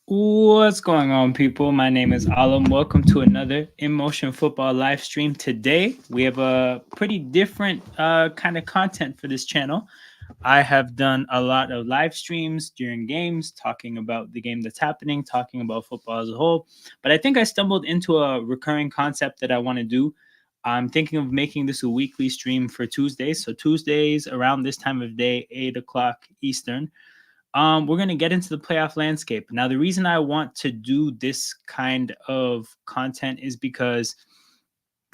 What's going on, people? My name is Alam. Welcome to another In Motion Football live stream. Today, we have a pretty different kind of content for this channel. I have done a lot of live streams during games, talking about the game that's happening, talking about football as a whole. But I think I stumbled into a recurring concept that I want to do. I'm thinking of making this a weekly stream for Tuesdays. So, Tuesdays around this time of day, 8 o'clock Eastern, we're going to get into the playoff landscape. Now, the reason I want to do this kind of content is because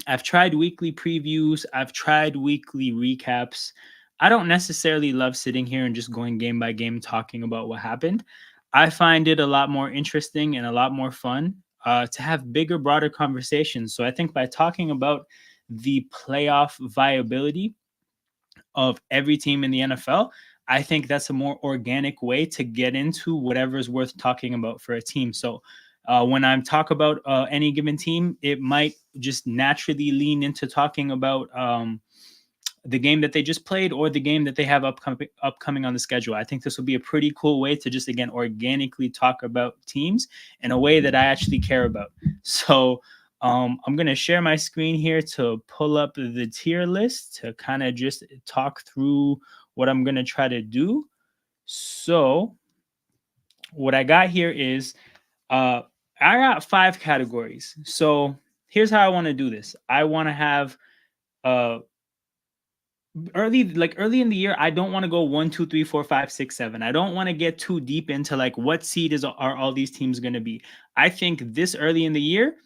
I've tried weekly previews, I've tried weekly recaps. I don't necessarily love sitting here and just going game by game talking about what happened. I find it a lot more interesting and a lot more fun to have bigger, broader conversations. So I think by talking about the playoff viability of every team in the NFL, I think that's a more organic way to get into whatever is worth talking about for a team. So when I'm talk about any given team, it might just naturally lean into talking about the game that they just played or the game that they have upcoming on the schedule. I think this will be a pretty cool way to just again organically talk about teams in a way that I actually care about. So I'm going to share my screen here to pull up the tier list to kind of just talk through what I'm going to try to do. So, what I got here is uh, I got 5 categories. So, here's how I want to do this. I want to have uh, early in the year, I don't want to go 1, 2, 3, 4, 5, 6, 7. I don't want to get too deep into like what seed are all these teams going to be. I think this early in the year,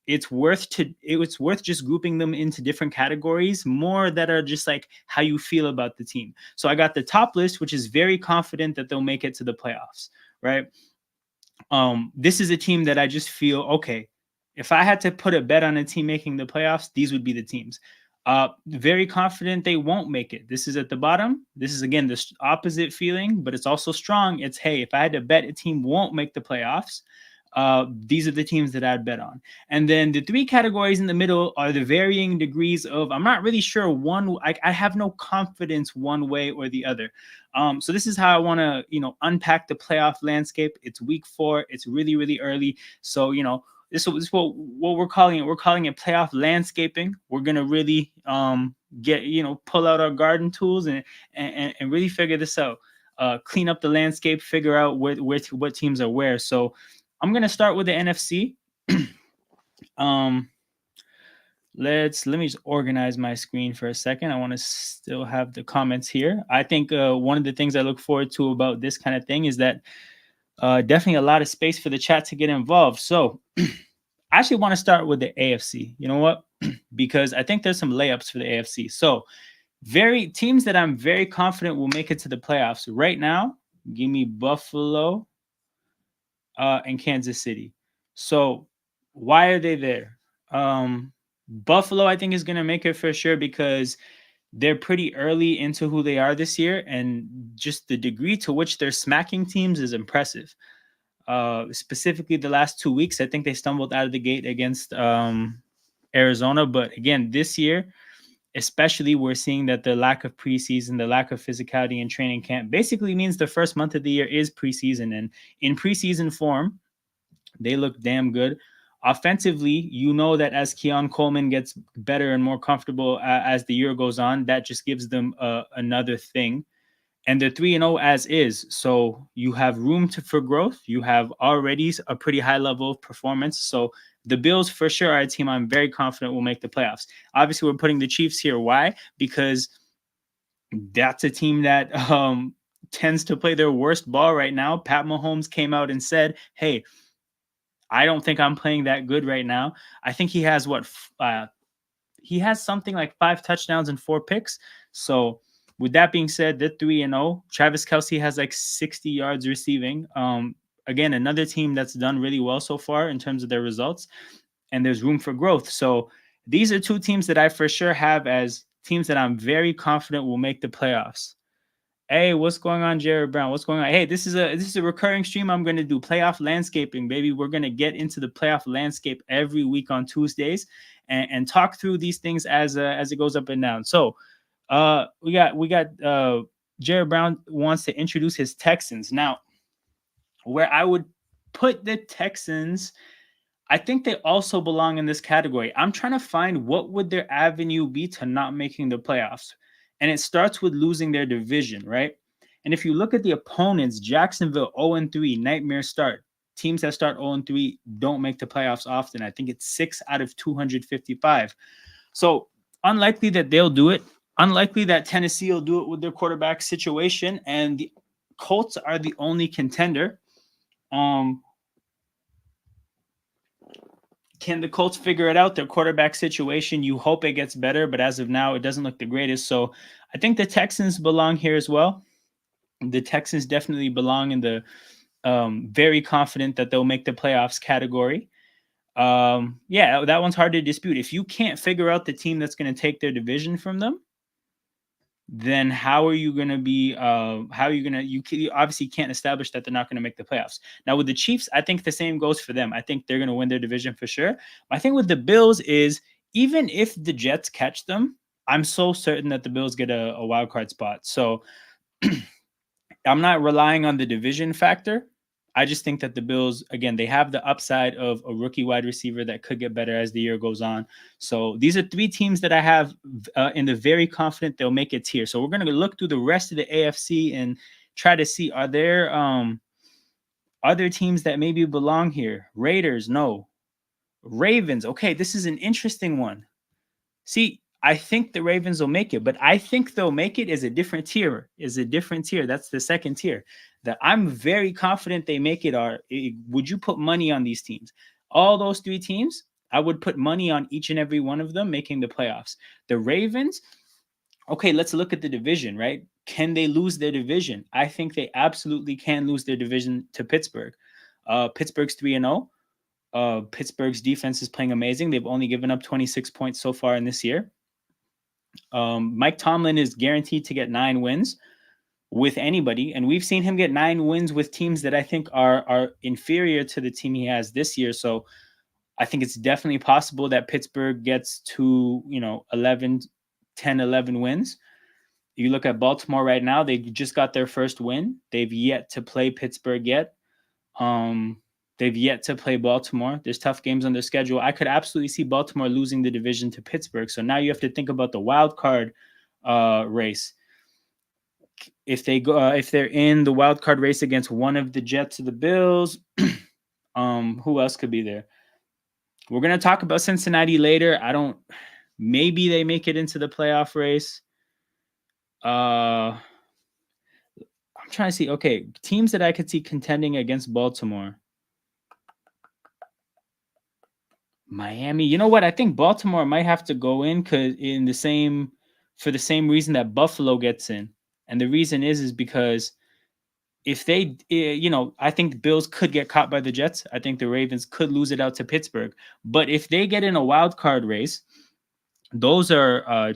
it's worth just grouping them into different categories more that are just like how you feel about the team. So I got the top list, which is very confident that they'll make it to the playoffs, right? This is a team that I just feel okay. If I had to put a bet on a team making the playoffs, these would be the teams. Very confident they won't make it. This is at the bottom. This is again the opposite feeling, but it's also strong. It's hey, if I had to bet a team won't make the playoffs, these are the teams that I'd bet on. And then the 3 categories in the middle are the varying degrees of I'm not really sure one. I have no confidence one way or the other. So this is how I want to unpack the playoff landscape. It's week 4. It's really really early. So this is what we're calling it. We're calling it playoff landscaping. We're gonna really get pull out our garden tools and really figure this out. Clean up the landscape, figure out what teams are where. So I'm gonna start with the NFC. um, let me just organize my screen for a second. I want to still have the comments here. I think one of the things I look forward to about this kind of thing is that definitely a lot of space for the chat to get involved. So I actually want to start with the AFC. You know what? Because I think there's some layups for the AFC. So very teams that I'm very confident will make it to the playoffs right now. Give me Buffalo and Kansas City. So why are they there? Buffalo, I think, is going to make it for sure because they're pretty early into who they are this year, and just the degree to which they're smacking teams is impressive. Specifically, the last 2 weeks, I think they stumbled out of the gate against Arizona. But again, this year, especially, we're seeing that the lack of preseason, the lack of physicality in training camp basically means the first month of the year is preseason. And in preseason form, they look damn good. Offensively, that as Keon Coleman gets better and more comfortable as the year goes on, that just gives them another thing. And they're 3-0 as is. So you have room for growth. You have already a pretty high level of performance. So the Bills for sure are a team I'm very confident will make the playoffs. Obviously, we're putting the Chiefs here. Why? Because that's a team that tends to play their worst ball right now. Pat Mahomes came out and said, hey, I don't think I'm playing that good right now. I think he has he has something like 5 touchdowns and 4 picks. So with that being said, they're 3-0. Travis Kelce has like 60 yards receiving. Again, another team that's done really well so far in terms of their results, and there's room for growth. So these are 2 teams that I for sure have as teams that I'm very confident will make the playoffs. Hey, what's going on, Jared Brown? What's going on? Hey, this is a recurring stream. I'm going to do playoff landscaping, baby. We're going to get into the playoff landscape every week on Tuesdays and talk through these things as it goes up and down. So, we got Jared Brown wants to introduce his Texans. Now, where I would put the Texans. I think they also belong in this category. I'm trying to find what would their avenue be to not making the playoffs. And it starts with losing their division, right? And if you look at the opponents, Jacksonville 0-3, nightmare start. Teams that start 0-3 don't make the playoffs often. I think it's 6 out of 255. So unlikely that they'll do it. Unlikely that Tennessee will do it with their quarterback situation. And the Colts are the only contender. Can the Colts figure it out? Their quarterback situation, you hope it gets better, but as of now, it doesn't look the greatest. So I think the Texans belong here as well. The Texans definitely belong in the very confident that they'll make the playoffs category. Yeah, that one's hard to dispute. If you can't figure out the team that's going to take their division from them, then how are you going to be you obviously can't establish that they're not going to make the playoffs. Now with the Chiefs, I think the same goes for them. I think they're going to win their division for sure. My thing with the Bills is even if the Jets catch them, I'm so certain that the Bills get a wild card spot. So I'm not relying on the division factor. I just think that the Bills, again, they have the upside of a rookie wide receiver that could get better as the year goes on. So these are three teams that I have in the very confident they'll make it tier. So we're going to look through the rest of the AFC and try to see, are there other teams that maybe belong here? Raiders, no. Ravens, okay, this is an interesting one. See, I think the Ravens will make it, but I think they'll make it is a different tier. That's the second tier. That I'm very confident they make it are. Would you put money on these teams? All those three teams, I would put money on each and every one of them making the playoffs. The Ravens, okay, let's look at the division, right? Can they lose their division? I think they absolutely can lose their division to Pittsburgh. Pittsburgh's 3-0. Pittsburgh's defense is playing amazing. They've only given up 26 points so far in this year. Mike Tomlin is guaranteed to get 9 wins with anybody, and we've seen him get 9 wins with teams that I think are inferior to the team he has this year. So I think it's definitely possible that Pittsburgh gets to 11 wins. You look at Baltimore right now, they just got their first win. They've yet to play Pittsburgh yet. They've yet to play Baltimore. There's tough games on their schedule. I could absolutely see Baltimore losing the division to Pittsburgh. So now you have to think about the wild card race. If they're in the wild card race against one of the Jets or the Bills, who else could be there? We're gonna talk about Cincinnati later. Maybe they make it into the playoff race. I'm trying to see. Okay, teams that I could see contending against Baltimore. Miami. You know what? I think Baltimore might have to go in for the same reason that Buffalo gets in. And the reason is because if they, I think the Bills could get caught by the Jets. I think the Ravens could lose it out to Pittsburgh. But if they get in a wild card race, those are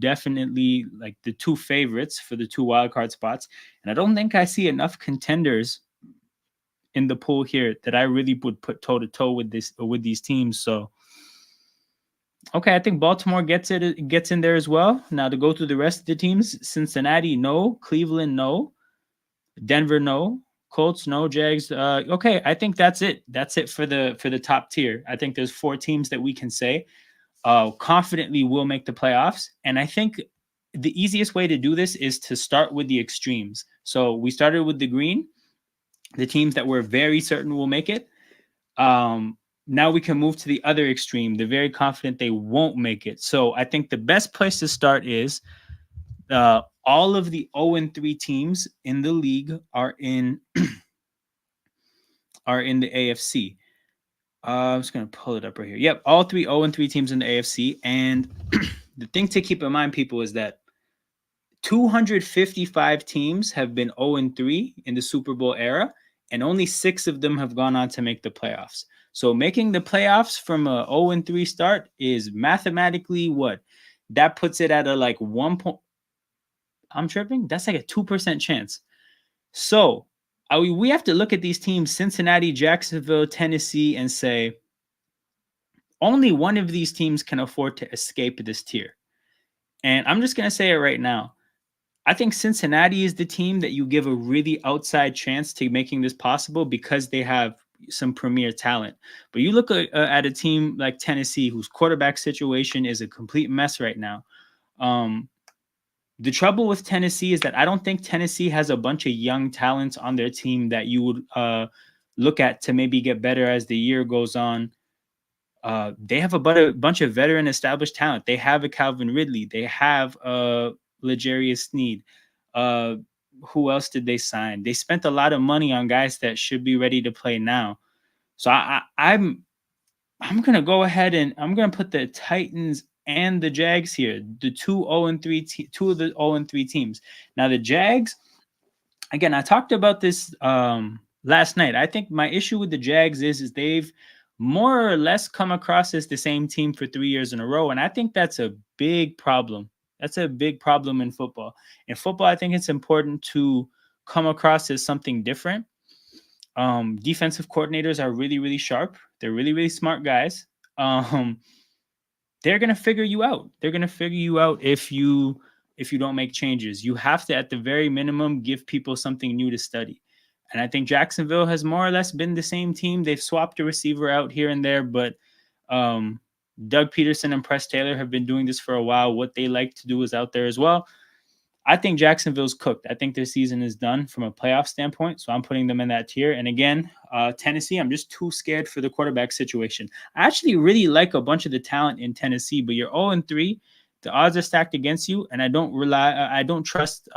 definitely like the two favorites for the 2 wild card spots. And I don't think I see enough contenders in the pool here that I really would put toe to toe with these teams. So, okay, I think Baltimore gets in there as well. Now to go through the rest of the teams: Cincinnati, no; Cleveland, no; Denver, no; Colts, no; Jags. Okay, I think that's it. That's it for the top tier. I think there's 4 teams that we can say confidently will make the playoffs, and I think the easiest way to do this is to start with the extremes. So we started with the green, the teams that we're very certain will make it. Now we can move to the other extreme, the very confident they won't make it. So I think the best place to start is all of the 0-3 teams in the league are in the AFC. I'm just going to pull it up right here. Yep, all 3 0-3 teams in the AFC. And the thing to keep in mind, people, is that 255 teams have been 0-3 in the Super Bowl era, and only 6 of them have gone on to make the playoffs. So making the playoffs from a 0-3 start is mathematically what? That puts it at a 1 point. I'm tripping? That's like a 2% chance. So we have to look at these teams, Cincinnati, Jacksonville, Tennessee, and say only one of these teams can afford to escape this tier. And I'm just going to say it right now. I think Cincinnati is the team that you give a really outside chance to making this possible because they have, some premier talent. But you look at a team like Tennessee, whose quarterback situation is a complete mess right now. The trouble with Tennessee is that I don't think Tennessee has a bunch of young talents on their team that you would look at to maybe get better as the year goes on. They have a bunch of veteran established talent. They have a Calvin Ridley. They have L'Jarius Sneed. Who else did they sign? They spent a lot of money on guys that should be ready to play now. So I'm gonna go ahead and I'm gonna put the Titans and the Jags here, the two of the 0-3 teams. Now the Jags, again, I talked about this last night. I think my issue with the Jags is they've more or less come across as the same team for 3 years in a row, and I think that's a big problem. That's a big problem in football. In football, I think it's important to come across as something different. Defensive coordinators are really, really sharp. They're really, really smart guys. They're gonna figure you out. They're gonna figure you out if you don't make changes. You have to, at the very minimum, give people something new to study. And I think Jacksonville has more or less been the same team. They've swapped a receiver out here and there, but Doug Peterson and Press Taylor have been doing this for a while. What they like to do is out there as well. I think Jacksonville's cooked. I think their season is done from a playoff standpoint, so I'm putting them in that tier. And again, Tennessee, I'm just too scared for the quarterback situation. I actually really like a bunch of the talent in Tennessee, but you're 0-3. The odds are stacked against you, and I don't trust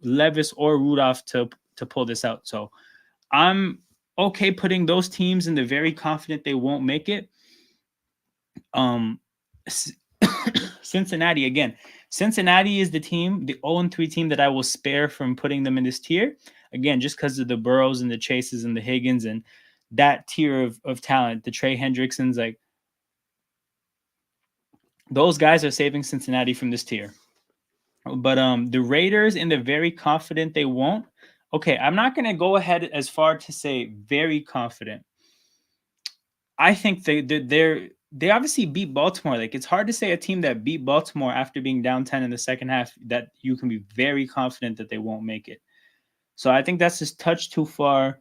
Levis or Rudolph to pull this out. So I'm okay putting those teams in the very confident they won't make it. Cincinnati, again. Cincinnati is the team, the 0-3 team that I will spare from putting them in this tier. Again, just because of the Burrows and the Chases and the Higgins and that tier of talent, the Trey Hendricksons, like those guys are saving Cincinnati from this tier. But the Raiders, in the very confident they won't. Okay, I'm not going to go ahead as far to say very confident. I think they obviously beat Baltimore. Like, it's hard to say a team that beat Baltimore after being down 10 in the second half that you can be very confident that they won't make it. So I think that's just touch too far.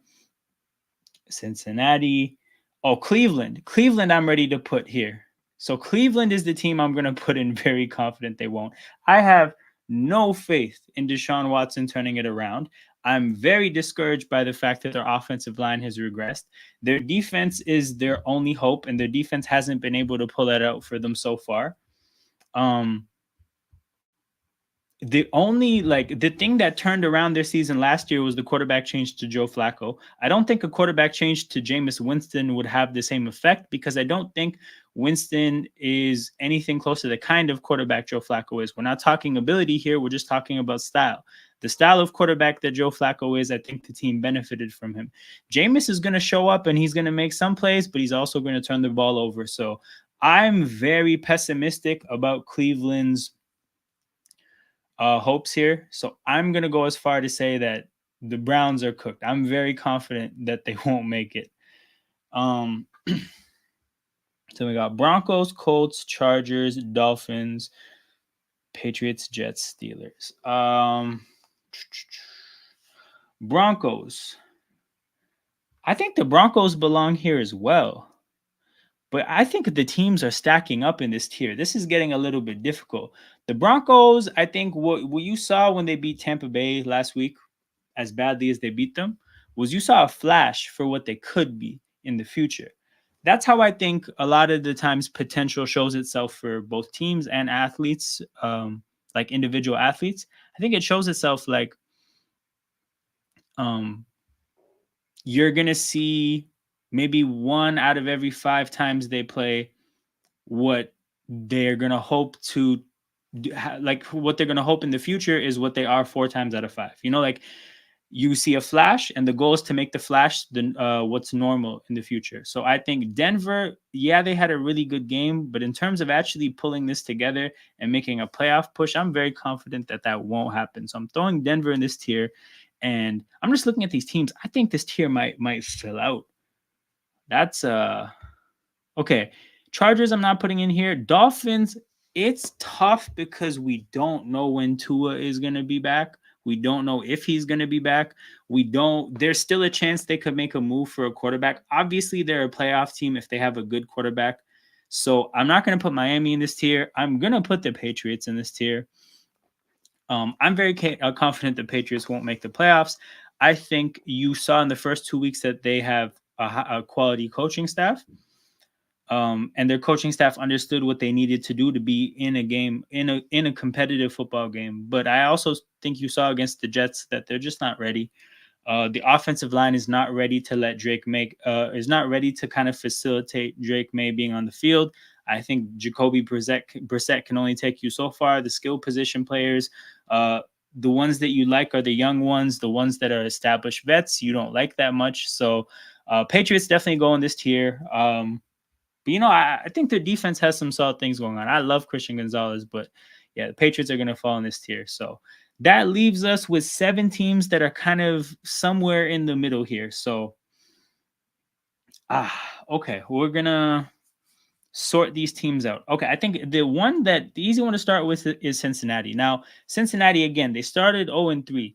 Cincinnati. Oh, Cleveland. Cleveland I'm ready to put here. So Cleveland is the team I'm going to put in very confident they won't. I have no faith in Deshaun Watson turning it around. I'm very discouraged by the fact that their offensive line has regressed. Their defense is their only hope, and their defense hasn't been able to pull that out for them so far. The thing that turned around their season last year was the quarterback change to Joe Flacco. I don't think a quarterback change to Jameis Winston would have the same effect because I don't think Winston is anything close to the kind of quarterback Joe Flacco is. We're not talking ability here. We're just talking about style. The style of quarterback that Joe Flacco is, I think the team benefited from him. Jameis is going to show up and he's going to make some plays, but he's also going to turn the ball over. So I'm very pessimistic about Cleveland's hopes here. So I'm going to go as far to say that the Browns are cooked. I'm very confident that they won't make it. So we got Broncos, Colts, Chargers, Dolphins, Patriots, Jets, Steelers. Broncos. I think the Broncos belong here as well. But I think the teams are stacking up in this tier. This is getting a little bit difficult. The Broncos, I think what you saw when they beat Tampa Bay last week, as badly as they beat them, was you saw a flash for what they could be in the future. That's how I think a lot of the times potential shows itself for both teams and athletes, like individual athletes. I think it shows itself like you're going to see maybe 1 out of every 5 times they play what they're going to hope to do, like what they're going to hope in the future is what they are 4 times out of 5. You know, like you see a flash and the goal is to make the flash what's normal in the future. So I think Denver, yeah, they had a really good game, but in terms of actually pulling this together and making a playoff push, I'm very confident that that won't happen. So I'm throwing Denver in this tier, and I'm just looking at these teams. I think this tier might fill out. That's okay. Chargers, I'm not putting in here. Dolphins, it's tough because we don't know when Tua is going to be back. We don't know if he's going to be back. There's still a chance they could make a move for a quarterback. Obviously, they're a playoff team if they have a good quarterback. So I'm not going to put Miami in this tier. I'm going to put the Patriots in this tier. I'm very confident the Patriots won't make the playoffs. I think you saw in the first 2 weeks that they have a quality coaching staff. And their coaching staff understood what they needed to do to be in a game, in a competitive football game. But I also think you saw against the Jets that they're just not ready. The offensive line is not ready to let Drake make is not ready to kind of facilitate Drake May being on the field. I think Jacoby Brissett can only take you so far. The skill position players, the ones that you like are the young ones. The ones that are established vets, you don't like that much. So Patriots definitely go in this tier. But, I think their defense has some solid things going on. I love Christian Gonzalez, but yeah, the Patriots are going to fall in this tier. So that leaves us with 7 teams that are kind of somewhere in the middle here. So, okay, we're going to sort these teams out. Okay, I think the easy one to start with is Cincinnati. Now, Cincinnati, again, they started 0-3.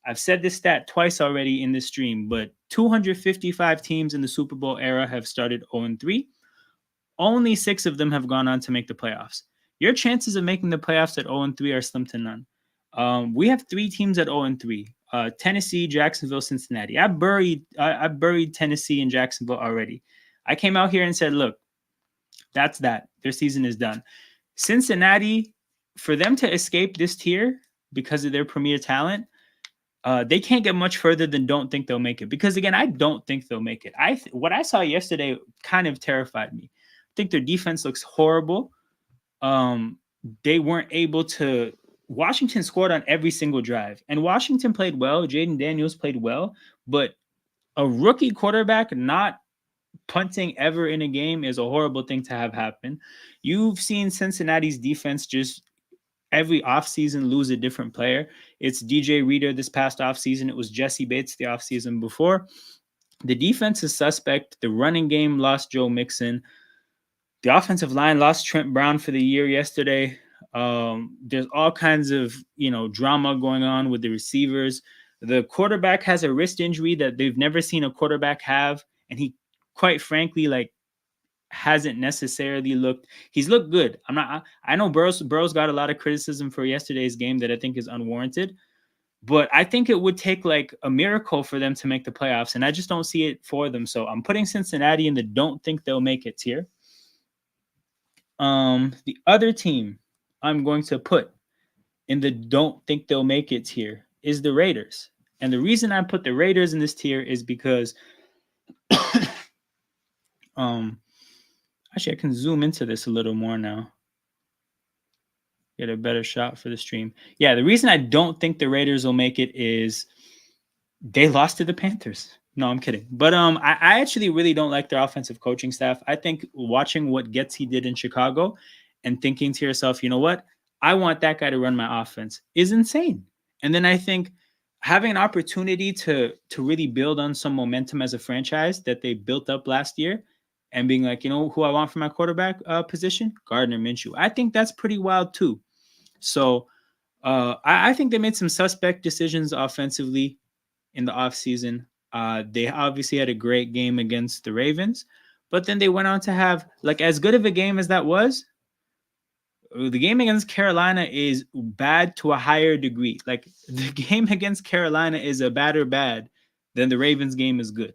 I've said this stat twice already in this stream, but 255 teams in the Super Bowl era have started 0-3. Only 6 of them have gone on to make the playoffs. Your chances of making the playoffs at 0-3 are slim to none. We have 3 teams at 0-3. Tennessee, Jacksonville, Cincinnati. I buried Tennessee and Jacksonville already. I came out here and said, look, that's that. Their season is done. Cincinnati, for them to escape this tier because of their premier talent, they can't get much further than don't think they'll make it. Because, again, I don't think they'll make it. What I saw yesterday kind of terrified me. I think their defense looks horrible. They weren't able to. Washington scored on every single drive, and Washington played well. Jaden Daniels played well, but a rookie quarterback not punting ever in a game is a horrible thing to have happen. You've seen Cincinnati's defense just every offseason lose a different player. It's DJ Reader this past offseason. It was Jesse Bates the offseason before. The defense is suspect. The running game lost Joe Mixon. The offensive line lost Trent Brown for the year yesterday. There's all kinds of, drama going on with the receivers. The quarterback has a wrist injury that they've never seen a quarterback have. And he, quite frankly, hasn't necessarily he's looked good. I know Burrows got a lot of criticism for yesterday's game that I think is unwarranted. But I think it would take a miracle for them to make the playoffs. And I just don't see it for them. So I'm putting Cincinnati in the don't think they'll make it tier. The other team I'm going to put in the don't think they'll make it tier is the Raiders. And the reason I put the Raiders in this tier is because actually I can zoom into this a little more now. Get a better shot for the stream. Yeah, the reason I don't think the Raiders will make it is they lost to the Panthers. No, I'm kidding. But I actually really don't like their offensive coaching staff. I think watching what Getsy did in Chicago and thinking to yourself, you know what? I want that guy to run my offense is insane. And then I think having an opportunity to really build on some momentum as a franchise that they built up last year and being like, who I want for my quarterback position? Gardner Minshew. I think that's pretty wild too. So I think they made some suspect decisions offensively in the offseason. They obviously had a great game against the Ravens, but then they went on to have as good of a game as that was. The game against Carolina is bad to a higher degree. The game against Carolina is a badder bad than the Ravens game is good.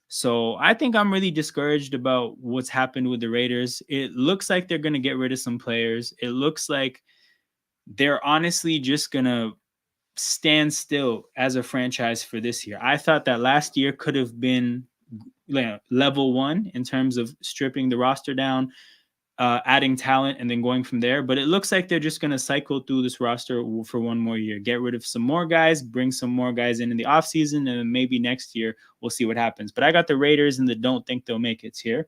So I think I'm really discouraged about what's happened with the Raiders. It looks like they're going to get rid of some players. It looks like they're honestly just going to stand still as a franchise for this year. I thought that last year could have been level 1 in terms of stripping the roster down, adding talent, and then going from there. But it looks like they're just going to cycle through this roster for one more year, get rid of some more guys, bring some more guys in the offseason, and then maybe next year we'll see what happens. But I got the Raiders and the don't think they'll make it here.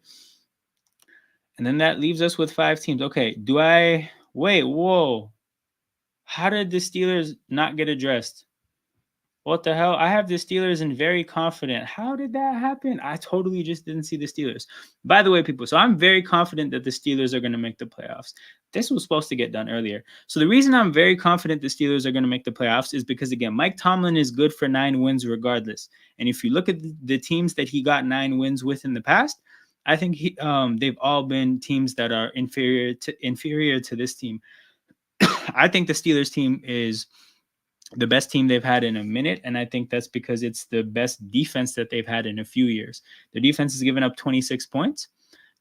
And then that leaves us with 5 teams. Okay, wait, whoa. How did the Steelers not get addressed? What the hell? I have the Steelers and very confident. How did that happen? I totally just didn't see the Steelers. By the way, people, so I'm very confident that the Steelers are going to make the playoffs. This was supposed to get done earlier. So the reason I'm very confident the Steelers are going to make the playoffs is because, again, Mike Tomlin is good for 9 wins regardless. And if you look at the teams that he got 9 wins with in the past, I think they've all been teams that are inferior to this team. I think the Steelers team is the best team they've had in a minute, and I think that's because it's the best defense that they've had in a few years. Their defense has given up 26 points.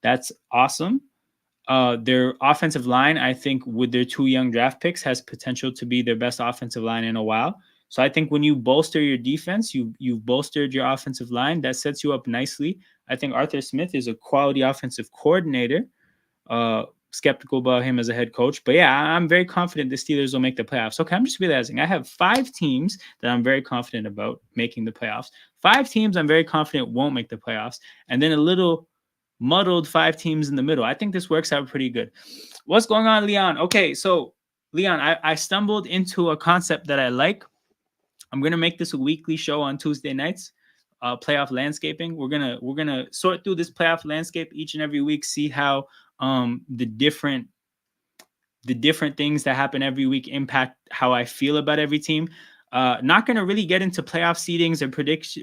That's awesome. Their offensive line, I think, with their 2 young draft picks, has potential to be their best offensive line in a while. So I think when you bolster your defense, you've bolstered your offensive line. That sets you up nicely. I think Arthur Smith is a quality offensive coordinator. Skeptical about him as a head coach, but yeah, I'm very confident the Steelers will make the playoffs. Okay, I'm just realizing I have 5 teams that I'm very confident about making the playoffs. 5 teams I'm very confident won't make the playoffs, and then a little muddled 5 teams in the middle. I think this works out pretty good. What's going on, Leon? Okay, so Leon, I stumbled into a concept that I like. I'm gonna make this a weekly show on Tuesday nights. Playoff landscaping. We're gonna sort through this playoff landscape each and every week, see how the different things that happen every week impact how I feel about every team. Not going to really get into playoff seedings or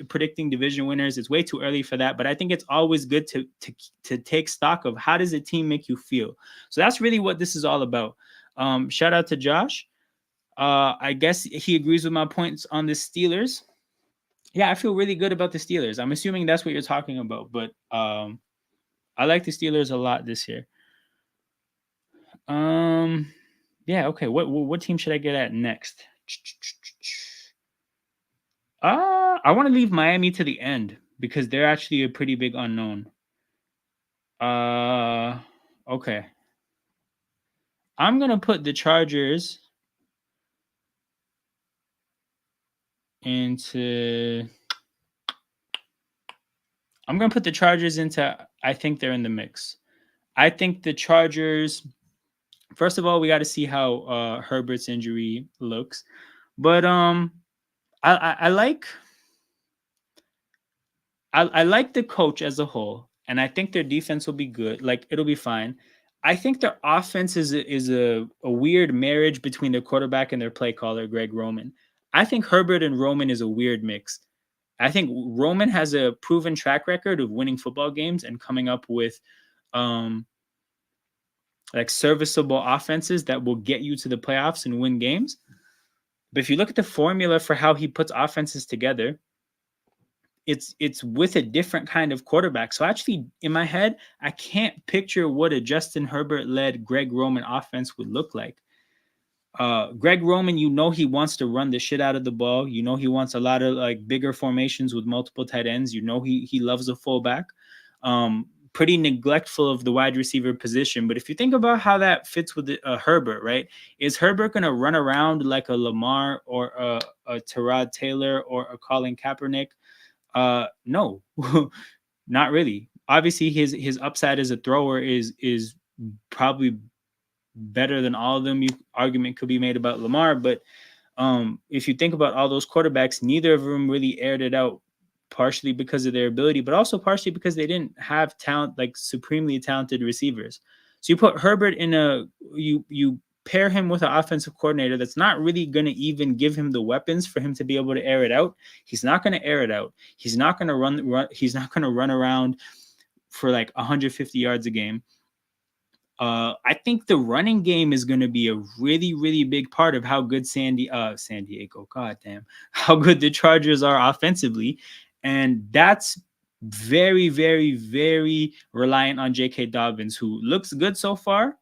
predicting division winners. It's way too early for that. But I think it's always good to take stock of how does a team make you feel. So that's really what this is all about. Shout out to Josh. I guess he agrees with my points on the Steelers. Yeah, I feel really good about the Steelers. I'm assuming that's what you're talking about. But I like the Steelers a lot this year. Yeah, okay. What team should I get at next? I want to leave Miami to the end because they're actually a pretty big unknown. Okay. I'm gonna put the Chargers into. I'm gonna put the Chargers into. I think they're in the mix. I think the Chargers. First of all, we got to see how Herbert's injury looks, but I like the coach as a whole, and I think their defense will be good. Like it'll be fine. I think their offense is a weird marriage between their quarterback and their play caller, Greg Roman. I think Herbert and Roman is a weird mix. I think Roman has a proven track record of winning football games and coming up with like serviceable offenses that will get you to the playoffs and win games. But if you look at the formula for how he puts offenses together, it's with a different kind of quarterback. So actually, in my head, I can't picture what a Justin Herbert-led Greg Roman offense would look like. Greg Roman, he wants to run the shit out of the ball. He wants a lot of like bigger formations with multiple tight ends. He loves a fullback. Pretty neglectful of the wide receiver position. But if you think about how that fits with Herbert, right? Is Herbert going to run around like a Lamar or a Tyrod Taylor or a Colin Kaepernick? No, not really. Obviously, his upside as a thrower is probably better than all of them. Argument could be made about Lamar, but if you think about all those quarterbacks, neither of them really aired it out, partially because of their ability, but also partially because they didn't have talent, like supremely talented receivers. So you put Herbert in you pair him with an offensive coordinator that's not really going to even give him the weapons for him to be able to air it out. He's not going to air it out. He's not going to run. He's not going to run around for like 150 yards a game. I think the running game is going to be a really, really big part of how good San Diego, goddamn, how good the Chargers are offensively. And that's very, very, very reliant on J.K. Dobbins, who looks good so far.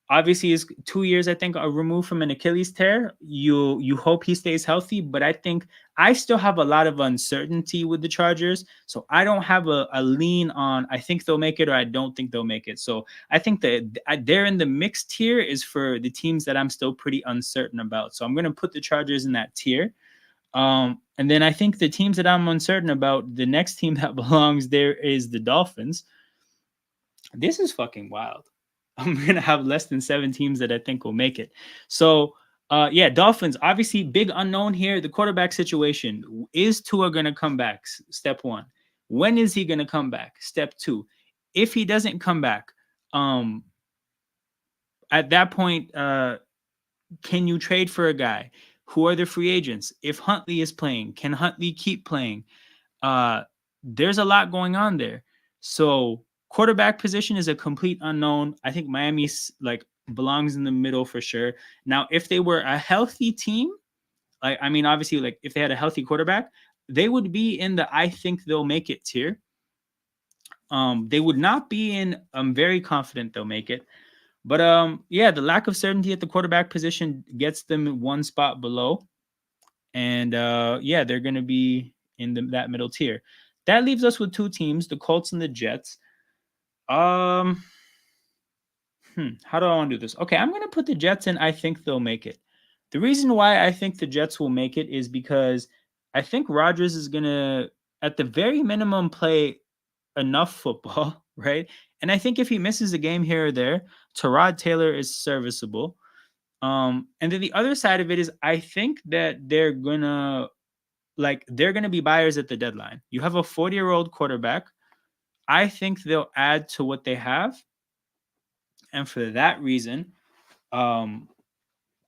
Obviously, is 2 years, I think, removed from an Achilles tear. You hope he stays healthy, but I think I still have a lot of uncertainty with the Chargers. So I don't have a lean on I think they'll make it or I don't think they'll make it. So I think that they're in the mixed tier is for the teams that I'm still pretty uncertain about. So I'm going to put the Chargers in that tier. And then I think the teams that I'm uncertain about, the next team that belongs there is the Dolphins. This is fucking wild. I'm going to have less than 7 teams that I think will make it. So Yeah, Dolphins, obviously big unknown here. The quarterback situation. Is Tua gonna come back? Step one. When is he gonna come back? Step two. If he doesn't come back, um, at that point, can you trade for a guy? Who are the free agents? If Huntley is playing, can Huntley keep playing? Uh, there's a lot going on there. So quarterback position is a complete unknown. I think Miami's like belongs in the middle for sure. Now, if they were a healthy team, like I mean, obviously, like if they had a healthy quarterback, they would be in the I think they'll make it tier. They would not be in. I'm very confident they'll make it. But yeah, the lack of certainty at the quarterback position gets them one spot below, and yeah, they're going to be in that middle tier. That leaves us with two teams, the Colts and the Jets. Um, how do I want to do this? Okay, I'm going to put the Jets in. I think they'll make it. The reason why I think the Jets will make it is because I think Rodgers is going to, at the very minimum, play enough football, right? And I think if he misses a game here or there, Tyrod Taylor is serviceable. And then the other side of it is I think that they're gonna be buyers at the deadline. You have a 40-year-old quarterback. I think they'll add to what they have. And for that reason, um,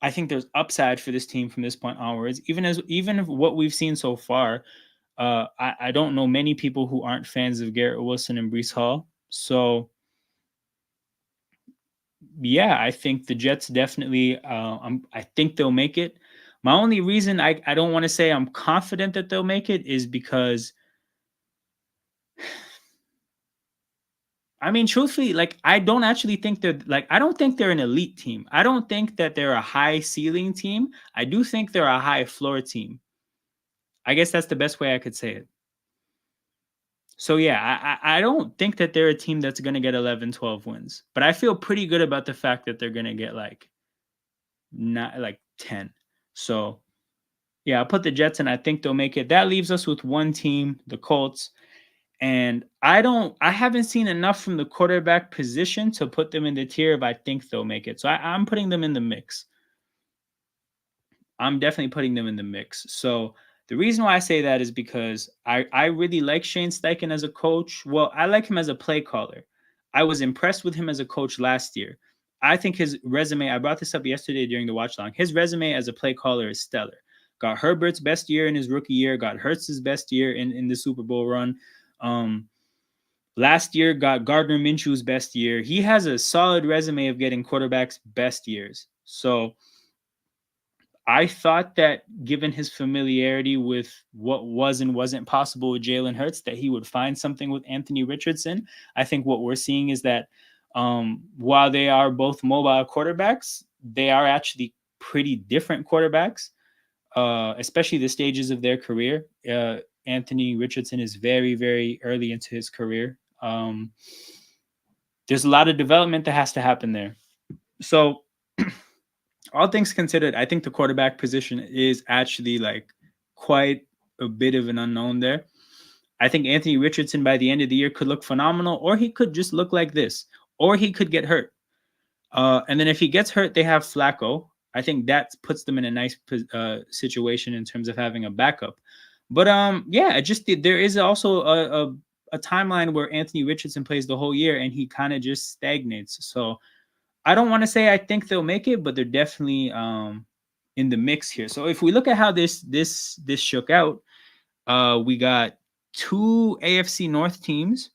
I think there's upside for this team from this point onwards. Even if what we've seen so far, I don't know many people who aren't fans of Garrett Wilson and Brees Hall. So yeah, I think the Jets definitely. I think they'll make it. My only reason I don't want to say I'm confident that they'll make it is because, I mean, truthfully, like I don't actually think I don't think they're an elite team. I don't think that they're a high ceiling team. I do think they're a high floor team. I guess that's the best way I could say it. So yeah, I don't think that they're a team that's going to get 11, 12 wins, but I feel pretty good about the fact that they're going to get like not like 10. So yeah, I'll put the Jets and I think they'll make it. That leaves us with one team, the Colts. And I haven't seen enough from the quarterback position to put them in the tier if I think they'll make it. So I'm putting them in the mix. I'm definitely putting them in the mix. So the reason why I say that is because I really like Shane Steichen as a coach. Well, I like him as a play caller. I was impressed with him as a coach last year. I think his resume, I brought this up yesterday during the watch long. His resume as a play caller is stellar. Got Herbert's best year in his rookie year, got Hurts's best year in the Super Bowl run. Last year got Gardner Minshew's best year. He has a solid resume of getting quarterbacks' best years. So I thought that given his familiarity with what was and wasn't possible with Jalen Hurts, that he would find something with Anthony Richardson. I think what we're seeing is that while they are both mobile quarterbacks, they are actually pretty different quarterbacks, especially the stages of their career. Anthony Richardson is very, very early into his career. There's a lot of development that has to happen there. So all things considered, I think the quarterback position is actually like quite a bit of an unknown there. I think Anthony Richardson by the end of the year could look phenomenal, or he could just look like this, or he could get hurt. And then if he gets hurt, they have Flacco. I think that puts them in a nice situation in terms of having a backup. But yeah, there is also a timeline where Anthony Richardson plays the whole year and he kind of just stagnates. So I don't want to say I think they'll make it, but they're definitely in the mix here. So if we look at how this shook out, we got two AFC North teams,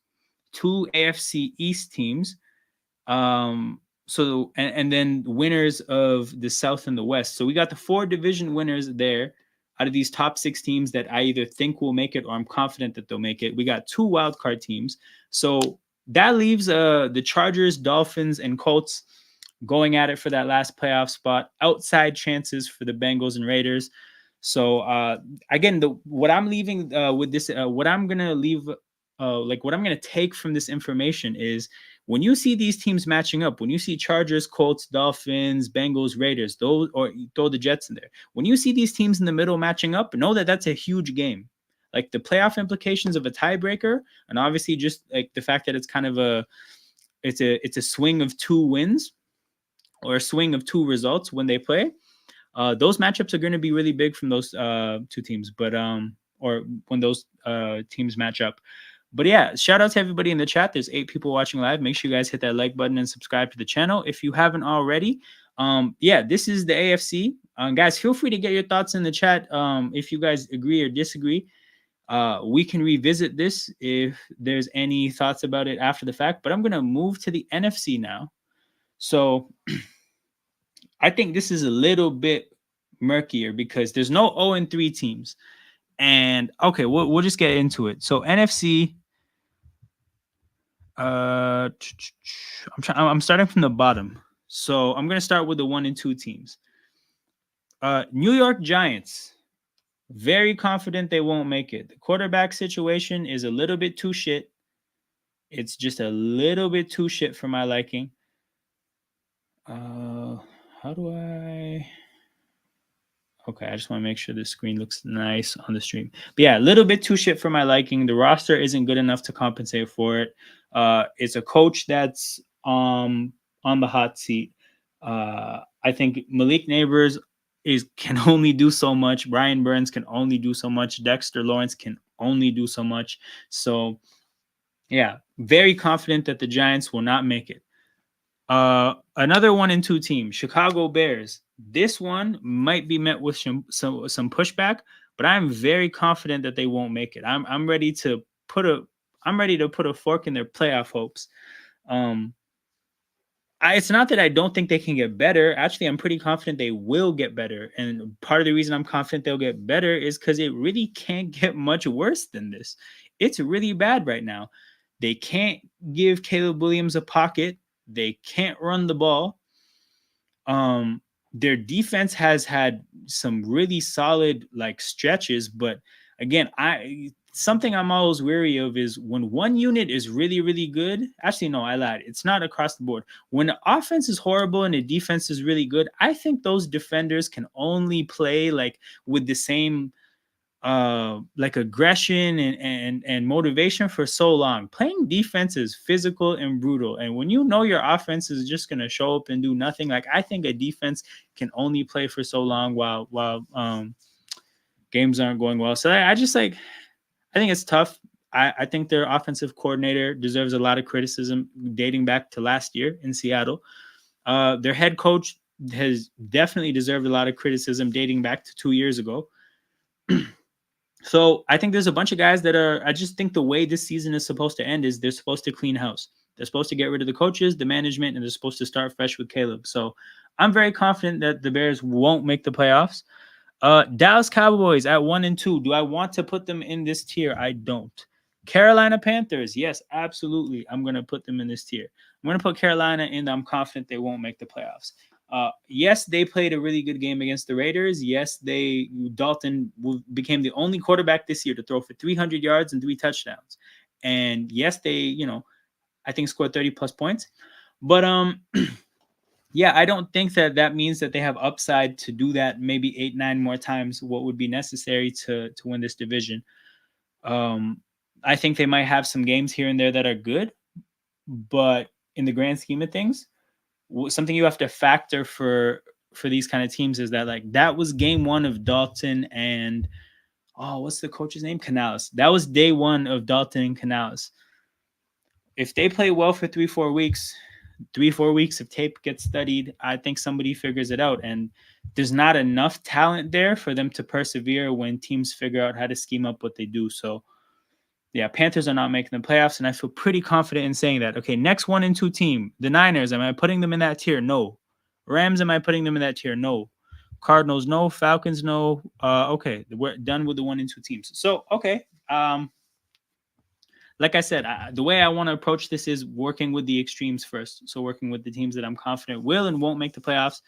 two AFC East teams. So and then winners of the South and the West. So we got the 4 division winners there out of these top 6 teams that I either think will make it or I'm confident that they'll make it. We got 2 wildcard teams. So that leaves the Chargers, Dolphins, and Colts going at it for that last playoff spot. Outside chances for the Bengals and Raiders. So again, what I'm leaving with this, what I'm gonna leave, what I'm gonna take from this information is when you see these teams matching up, when you see Chargers, Colts, Dolphins, Bengals, Raiders, those, or throw the Jets in there. When you see these teams in the middle matching up, know that that's a huge game. Like the playoff implications of a tiebreaker, and obviously just like the fact that it's kind of it's a swing of 2 wins or a swing of 2 results when they play. Those matchups are going to be really big from those two teams, but or when those teams match up. But yeah, shout out to everybody in the chat. There's 8 people watching live. Make sure you guys hit that like button and subscribe to the channel if you haven't already. Yeah, this is the AFC. Guys, feel free to get your thoughts in the chat. If you guys agree or disagree, we can revisit this if there's any thoughts about it after the fact. But I'm going to move to the NFC now. So I think this is a little bit murkier because there's no 0-3 teams. And okay, we'll just get into it. So NFC, I'm starting from the bottom. So I'm gonna start with the 1 and 2 teams. New York Giants, very confident they won't make it. The quarterback situation is a little bit too shit. It's just a little bit too shit for my liking. How do I? Okay, I just want to make sure the screen looks nice on the stream. But yeah, a little bit too shit for my liking. The roster isn't good enough to compensate for it. It's a coach that's on the hot seat. I think Malik Neighbors can only do so much. Brian Burns can only do so much. Dexter Lawrence can only do so much. So yeah, very confident that the Giants will not make it. Another 1 and 2 team, Chicago Bears. This one might be met with some pushback, but I'm very confident that they won't make it. I'm ready to put a fork in their playoff hopes. It's not that I don't think they can get better. Actually, I'm pretty confident they will get better. And part of the reason I'm confident they'll get better is because it really can't get much worse than this. It's really bad right now. They can't give Caleb Williams a pocket. They can't run the ball. Their defense has had some really solid like stretches, but again, something I'm always wary of is when one unit is really, really good. Actually, no, I lied. It's not across the board. When the offense is horrible and the defense is really good, I think those defenders can only play like with the same like aggression and motivation for so long. Playing defense is physical and brutal, and when you know your offense is just going to show up and do nothing, like I think a defense can only play for so long while games aren't going well. So I just like, I think it's tough. I think their offensive coordinator deserves a lot of criticism dating back to last year in Seattle. Their head coach has definitely deserved a lot of criticism dating back to 2 years ago. So I think there's a bunch of guys that I just think the way this season is supposed to end is they're supposed to clean house. They're supposed to get rid of the coaches, the management, and they're supposed to start fresh with Caleb. So I'm very confident that the Bears won't make the playoffs. Dallas Cowboys at 1 and 2. Do I want to put them in this tier? I don't. Carolina Panthers. Yes, absolutely. I'm going to put them in this tier. I'm going to put Carolina in. I'm confident they won't make the playoffs. Yes, they played a really good game against the Raiders. Yes, Dalton became the only quarterback this year to throw for 300 yards and 3 touchdowns. And yes, they, I think scored 30 plus points. But yeah, I don't think that means that they have upside to do that maybe 8-9 more times what would be necessary to win this division. I think they might have some games here and there that are good, but in the grand scheme of things, something you have to factor for these kind of teams is that like that was game 1 of Dalton and what's the coach's name? Canales. That was day 1 of Dalton and Canales. If they play well for 3-4 weeks, 3-4 weeks of tape gets studied, I think somebody figures it out. And there's not enough talent there for them to persevere when teams figure out how to scheme up what they do. So yeah, Panthers are not making the playoffs, and I feel pretty confident in saying that. Okay, next 1 and 2 team, the Niners. Am I putting them in that tier? No. Rams, am I putting them in that tier? No. Cardinals, no. Falcons, no. Okay, we're done with the 1 and 2 teams. So, okay. Like I said, the way I want to approach this is working with the extremes first. So working with the teams that I'm confident will and won't make the playoffs,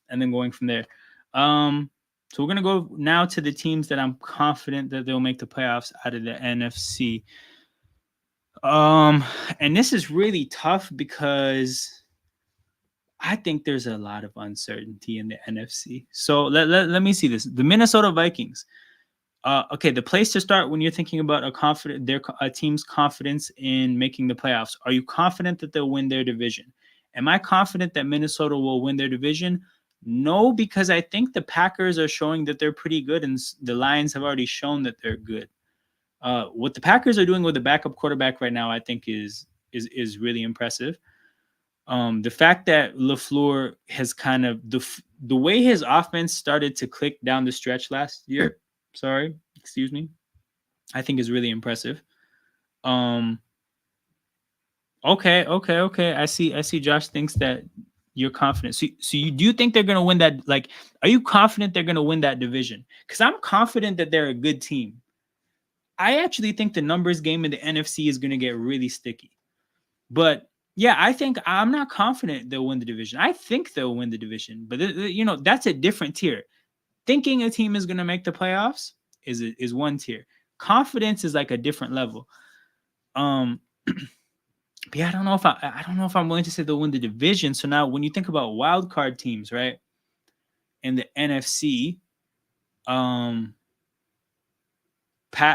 and then going from there. So we're going to go now to the teams that I'm confident that they'll make the playoffs out of the NFC. And this is really tough because I think there's a lot of uncertainty in the NFC. So let me see this. The Minnesota Vikings. Okay, the place to start when you're thinking about a team's confidence in making the playoffs. Are you confident that they'll win their division? Am I confident that Minnesota will win their division? No, because I think the Packers are showing that they're pretty good, and the Lions have already shown that they're good. What the Packers are doing with the backup quarterback right now, I think is really impressive. The fact that LaFleur has kind of the way his offense started to click down the stretch last year. Sorry, excuse me. I think is really impressive. Okay. I see. Josh thinks that you're confident. So you do you think they're gonna win that? Like, are you confident they're gonna win that division? Because I'm confident that they're a good team. I actually think the numbers game in the NFC is gonna get really sticky. But yeah, I think I'm not confident they'll win the division. I think they'll win the division, but that's a different tier. Thinking a team is gonna make the playoffs is one tier. Confidence is like a different level. But yeah, I don't know if I'm willing to say they'll win the division. So now when you think about wild card teams, right? In the NFC,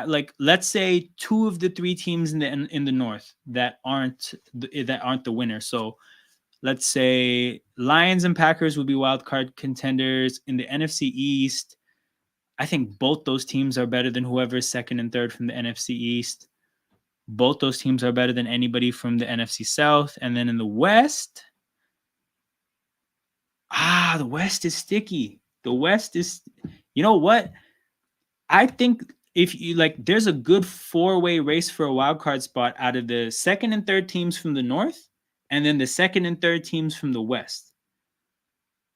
like let's say two of the three teams in the North that aren't the winner. So let's say Lions and Packers would be wild card contenders in the NFC East. I think both those teams are better than whoever's second and third from the NFC East. Both those teams are better than anybody from the NFC South. And then in the West, the West is sticky. The West is, you know what? I think if you like, there's a good four-way race for a wild card spot out of the second and third teams from the North, and then the second and third teams from the West.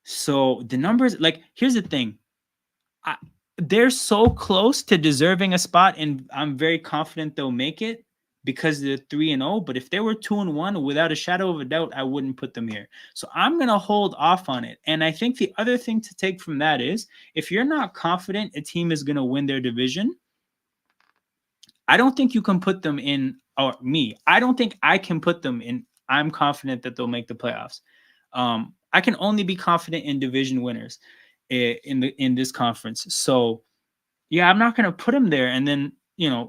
So the numbers, like, here's the thing. They're so close to deserving a spot, and I'm very confident they'll make it because they're 3-0. But if they were 2-1, without a shadow of a doubt, I wouldn't put them here. So I'm gonna hold off on it. And I think the other thing to take from that is if you're not confident a team is gonna win their division, I don't think you can put them in, or me, I don't think I can put them in. I'm confident that they'll make the playoffs. I can only be confident in division winners in this conference. So yeah, I'm not going to put them there. And then,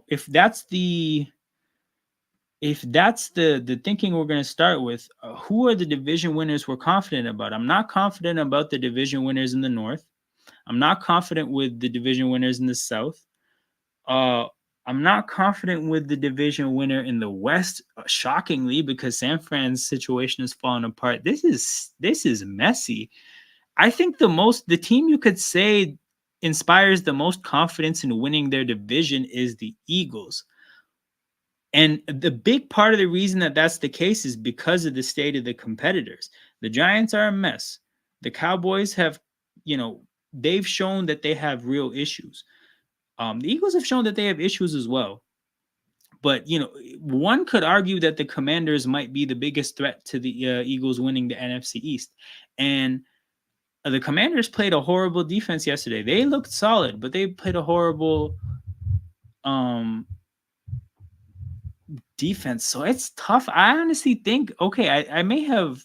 if that's the thinking we're going to start with, who are the division winners we're confident about? I'm not confident about the division winners in the North. I'm not confident with the division winners in the South. I'm not confident with the division winner in the West, shockingly, because San Fran's situation is falling apart. This is messy. I think the team you could say inspires the most confidence in winning their division is the Eagles. And the big part of the reason that that's the case is because of the state of the competitors. The Giants are a mess. The Cowboys have, they've shown that they have real issues. The Eagles have shown that they have issues as well. But, one could argue that the Commanders might be the biggest threat to the Eagles winning the NFC East. And the Commanders played a horrible defense yesterday. They looked solid, but they played a horrible defense. So it's tough. I honestly think, okay, I may have,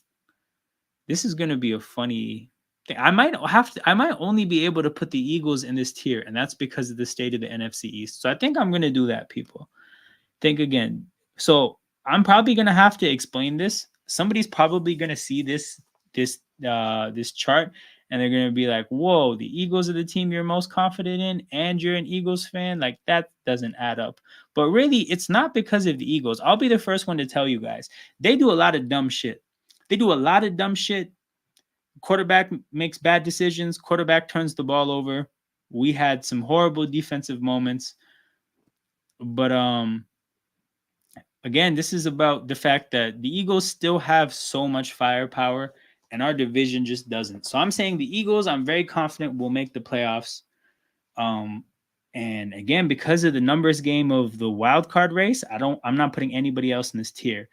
this is going to be a funny thing. I might only be able to put the Eagles in this tier, and that's because of the state of the NFC East. So I think I'm going to do that, people. Think again. So I'm probably going to have to explain this. Somebody's probably going to see this chart, and they're going to be like, whoa, the Eagles are the team you're most confident in, and you're an Eagles fan? Like, that doesn't add up. But really, it's not because of the Eagles. I'll be the first one to tell you guys. They do a lot of dumb shit. Quarterback makes bad decisions. Quarterback turns the ball over. We had some horrible defensive moments. But again, this is about the fact that the Eagles still have so much firepower, and our division just doesn't. So I'm saying the Eagles, I'm very confident will make the playoffs. And again, because of the numbers game of the wild card race, I'm not putting anybody else in this tier.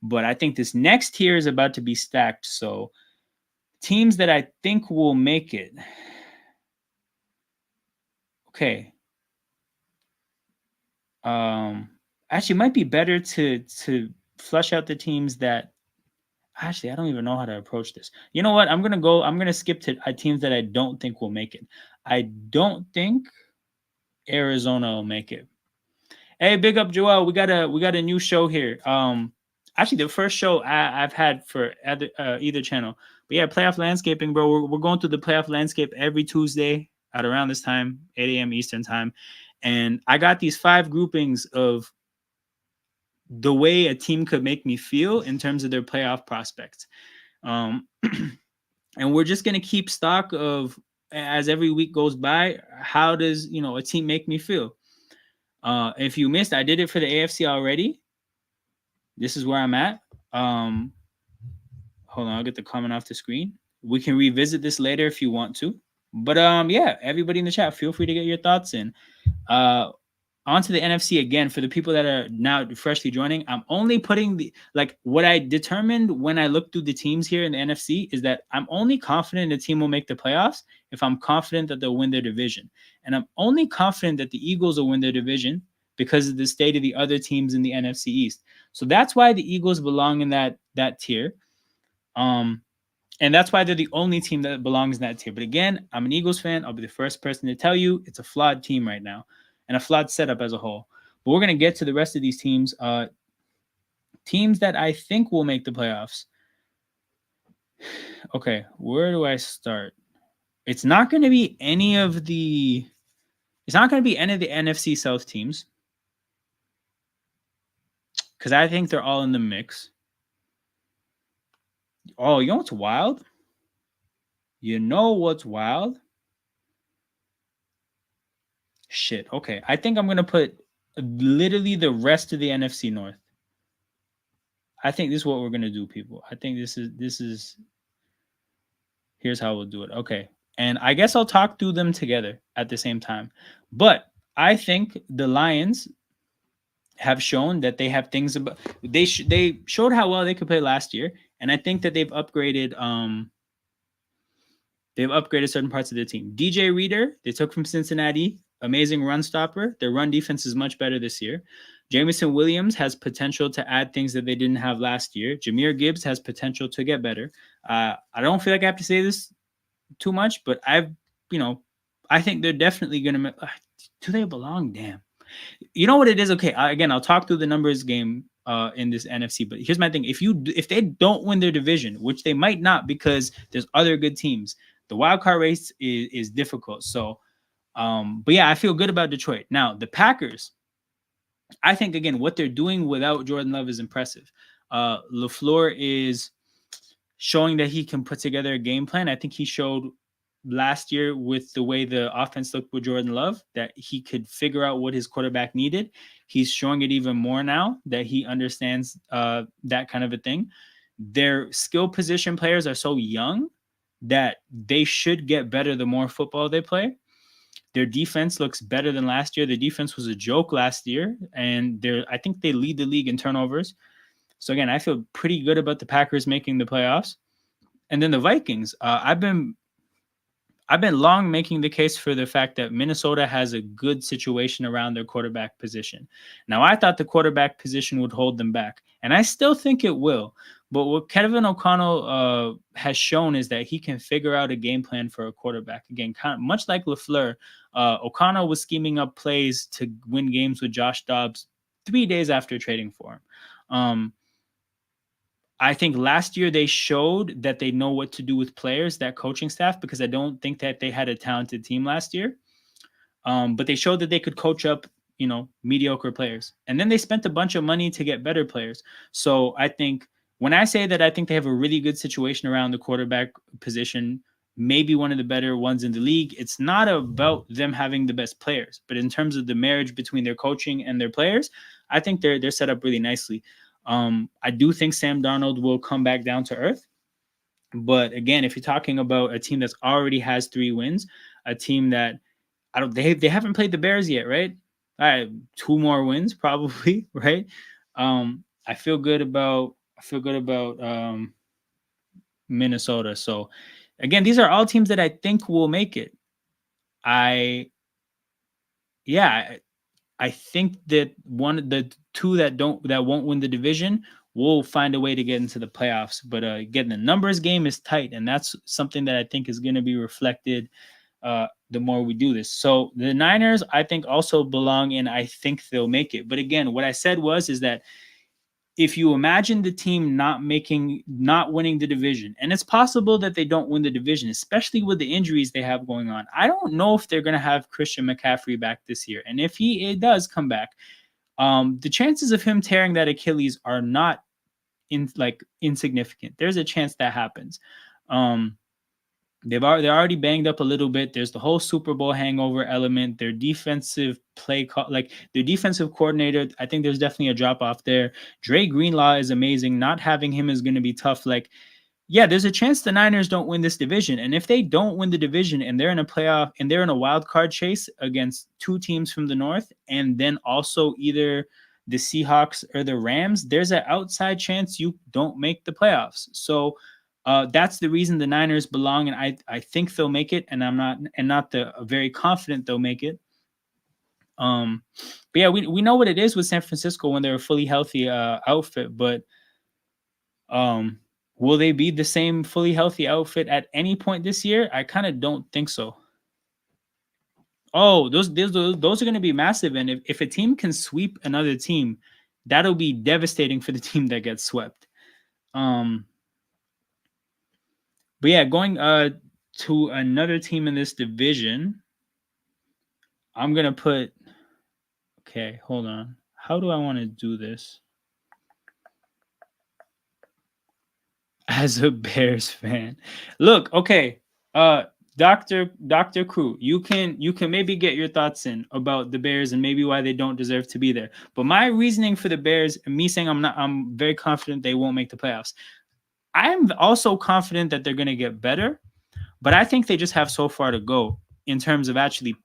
But I think this next tier is about to be stacked. So teams that I think will make it. Okay. Actually, it might be better to flush out the teams that. Actually, I don't even know how to approach this. You know what? I'm gonna skip to teams that I don't think will make it. I don't think Arizona will make it. Hey, big up Joel. We got a new show here. Actually, the first show I've had for either channel. But yeah, playoff landscaping, bro. We're going through the playoff landscape every Tuesday at around this time, 8 a.m. Eastern time. And I got these 5 groupings of the way a team could make me feel in terms of their playoff prospects. Um, and we're just going to keep stock of, as every week goes by, how does, a team make me feel? If you missed, I did it for the AFC already. This is where I'm at. Hold on, I'll get the comment off the screen. We can revisit this later if you want to. But yeah, everybody in the chat, feel free to get your thoughts in. Onto the NFC again, for the people that are now freshly joining, I'm only putting what I determined when I looked through the teams here in the NFC is that I'm only confident a team will make the playoffs if I'm confident that they'll win their division. And I'm only confident that the Eagles will win their division because of the state of the other teams in the NFC East. So that's why the Eagles belong in that tier. And that's why they're the only team that belongs in that tier. But again, I'm an Eagles fan. I'll be the first person to tell you it's a flawed team right now and a flawed setup as a whole. But we're going to get to the rest of these teams. Teams that I think will make the playoffs. Okay, where do I start? It's not going to be any of the NFC South teams, because I think they're all in the mix. Oh, you know what's wild? Shit. Okay. I think I'm going to put literally the rest of the NFC North. I think this is what we're going to do, people. I think this is here's how we'll do it. Okay. And I guess I'll talk through them together at the same time. But I think the Lions have shown that they have things about they showed how well they could play last year, and I think that they've upgraded certain parts of their team. DJ Reader, they took from Cincinnati, amazing run stopper. Their run defense is much better this year. Jamison Williams has potential to add things that they didn't have last year. Jahmyr Gibbs has potential to get better. I don't feel like I have to say this too much, but I think they're definitely going to. Do they belong? Damn. You know what it is? Okay, again, I'll talk through the numbers game in this NFC, but here's my thing. If they don't win their division, which they might not because there's other good teams, the wild card race is difficult. So, but yeah, I feel good about Detroit. Now, the Packers, I think, again, what they're doing without Jordan Love is impressive. LaFleur is showing that he can put together a game plan. I think he showed last year with the way the offense looked with Jordan Love that he could figure out what his quarterback needed. He's showing it even more now that he understands that kind of a thing. Their skill position players are so young that they should get better the more football they play. Their defense looks better than last year. The defense was a joke last year, and I think they lead the league in turnovers. So again, I feel pretty good about the Packers making the playoffs. And then the Vikings, I've been long making the case for the fact that Minnesota has a good situation around their quarterback position. Now, I thought the quarterback position would hold them back, and I still think it will. But what Kevin O'Connell has shown is that he can figure out a game plan for a quarterback. Again, kind of much like LaFleur, O'Connell was scheming up plays to win games with Josh Dobbs 3 days after trading for him. I think last year they showed that they know what to do with players, that coaching staff, because I don't think that they had a talented team last year. But they showed that they could coach up, mediocre players. And then they spent a bunch of money to get better players. So I think when I say that I think they have a really good situation around the quarterback position, maybe one of the better ones in the league, it's not about them having the best players, but in terms of the marriage between their coaching and their players, I think they're set up really nicely. I do think Sam Darnold will come back down to earth. But again, if you're talking about a team that's already has 3 wins, a team that they haven't played the Bears yet, right? All right, 2 more wins probably, right? I feel good about Minnesota. So again, these are all teams that I think will make it. I think that the 2 that won't win the division will find a way to get into the playoffs. But again, the numbers game is tight, and that's something that I think is going to be reflected the more we do this. So the Niners, I think, also belong in. I think they'll make it. But again, what I said is that if you imagine the team not winning the division, and it's possible that they don't win the division, especially with the injuries they have going on. I don't know if they're going to have Christian McCaffrey back this year. And if it does come back, the chances of him tearing that Achilles are not insignificant. There's a chance that happens. They're already banged up a little bit. There's the whole Super Bowl hangover element. Their defensive their defensive coordinator, I think there's definitely a drop off there. Dre Greenlaw is amazing. Not having him is going to be tough. Yeah, there's a chance the Niners don't win this division. And if they don't win the division and they're in a playoff and they're in a wild card chase against two teams from the North, and then also either the Seahawks or the Rams, there's an outside chance you don't make the playoffs. So that's the reason the Niners belong, and I think they'll make it, and I'm not very confident they'll make it. But yeah, we know what it is with San Francisco when they're a fully healthy outfit, but will they be the same fully healthy outfit at any point this year? I kind of don't think so. Oh, those are going to be massive, and if a team can sweep another team, that'll be devastating for the team that gets swept. But yeah, going to another team in this division, I'm going to put... Okay, hold on. How do I want to do this? As a Bears fan. Look, okay. Dr. Crew, you can maybe get your thoughts in about the Bears and maybe why they don't deserve to be there. But my reasoning for the Bears, and me saying I'm very confident they won't make the playoffs. I'm also confident that they're going to get better, but I think they just have so far to go in terms of actually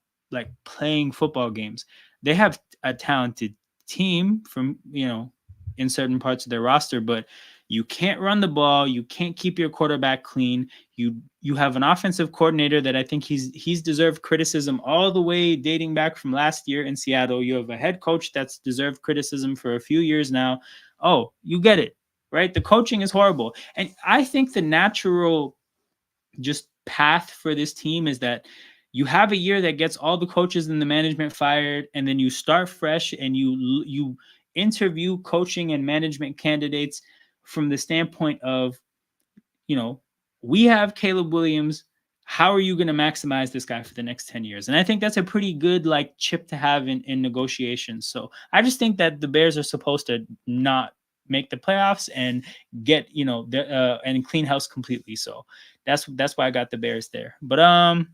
playing football games. They have a talented team from, in certain parts of their roster, but you can't run the ball. You can't keep your quarterback clean. You have an offensive coordinator that I think he's deserved criticism all the way dating back from last year in Seattle. You have a head coach that's deserved criticism for a few years now. Oh, you get it, right? The coaching is horrible. And I think the natural just path for this team is that you have a year that gets all the coaches and the management fired, and then you start fresh and you interview coaching and management candidates from the standpoint of, we have Caleb Williams. How are you going to maximize this guy for the next 10 years? And I think that's a pretty good chip to have in negotiations. So I just think that the Bears are supposed to not make the playoffs and get, and clean house completely. So that's why I got the Bears there. But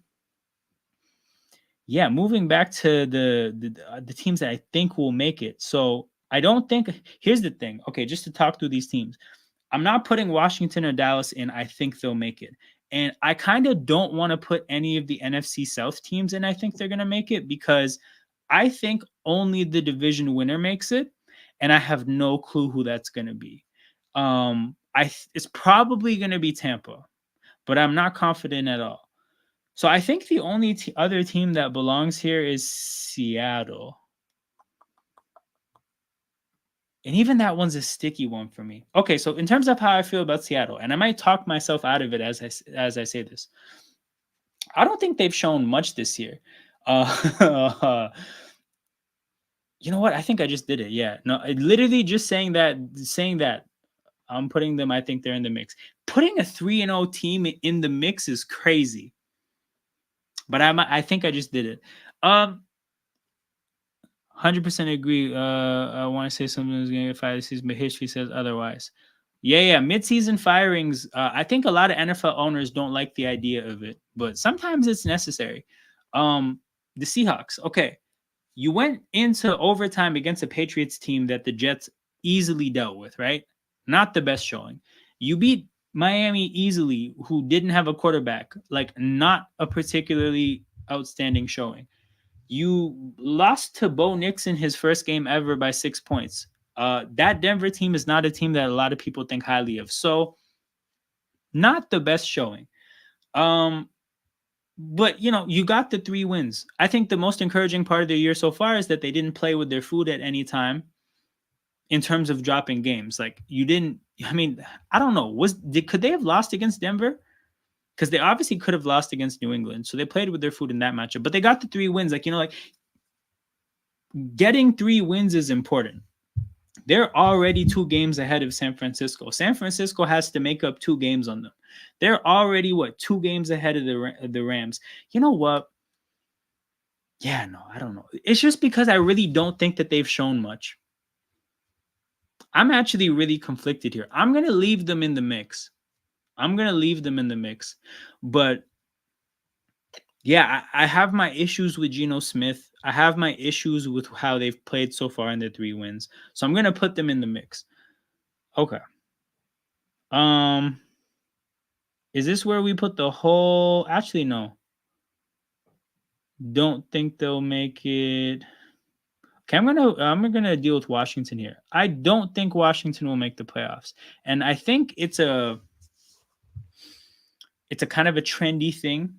yeah, moving back to the teams that I think will make it. So I don't think... Here's the thing. Okay, just to talk through these teams, I'm not putting Washington or Dallas in. I think they'll make it. And I kind of don't want to put any of the NFC South teams in. I think they're going to make it because I think only the division winner makes it. And I have no clue who that's going to be. It's probably going to be Tampa, but I'm not confident at all. So I think the only other team that belongs here is Seattle. And even that one's a sticky one for me. Okay, so in terms of how I feel about Seattle, and I might talk myself out of it as I say this, I don't think they've shown much this year. You know what? I think I just did it. Yeah. No, literally just saying that I'm putting them. I think they're in the mix. Putting a 3-0 team in the mix is crazy. But I think I just did it. 100% agree. I want to say something is going to get fired this season, but history says otherwise. Yeah. Mid-season firings. I think a lot of NFL owners don't like the idea of it, but sometimes it's necessary. The Seahawks. Okay, you went into overtime against a Patriots team that the Jets easily dealt with, right? Not the best showing. You beat Miami easily, who didn't have a quarterback. Not a particularly outstanding showing. You lost to Bo Nix in his first game ever by 6 points. That Denver team is not a team that a lot of people think highly of. So, not the best showing. But, you got the 3 wins. I think the most encouraging part of the year so far is that they didn't play with their food at any time in terms of dropping games. You didn't... I mean, I don't know. Could they have lost against Denver? Because they obviously could have lost against New England. So they played with their food in that matchup. But they got the 3 wins. Getting 3 wins is important. They're already 2 games ahead of San Francisco. San Francisco has to make up 2 games on them. They're already, what, 2 games ahead of the Rams. You know what? Yeah, no, I don't know. It's just because I really don't think that they've shown much. I'm actually really conflicted here. I'm going to leave them in the mix. But yeah, I have my issues with Geno Smith. I have my issues with how they've played so far in their 3 wins. So I'm going to put them in the mix. Okay. Is this where we put the whole? Actually, no. Don't think they'll make it. Okay, I'm gonna deal with Washington here. I don't think Washington will make the playoffs, and I think it's a kind of a trendy thing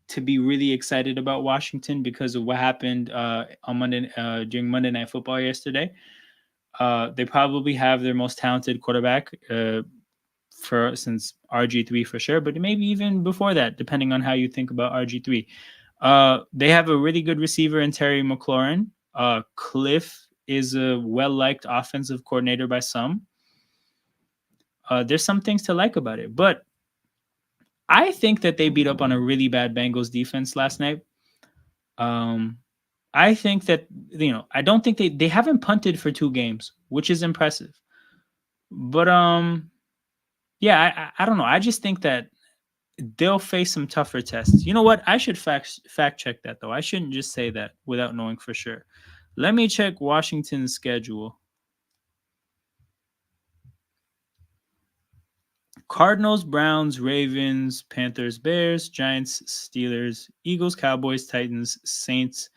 to be really excited about Washington because of what happened on Monday during Monday Night Football yesterday. They probably have their most talented quarterback since RG3 for sure, but maybe even before that, depending on how you think about RG3. They have a really good receiver in Terry McLaurin. Cliff is a well-liked offensive coordinator by some. There's some things to like about it, but I think that they beat up on a really bad Bengals defense last night. I think that, I don't think they haven't punted for 2 games, which is impressive. But yeah, I don't know. I just think that they'll face some tougher tests. You know what? I should fact check that, though. I shouldn't just say that without knowing for sure. Let me check Washington's schedule. Cardinals, Browns, Ravens, Panthers, Bears, Giants, Steelers, Eagles, Cowboys, Titans, Saints,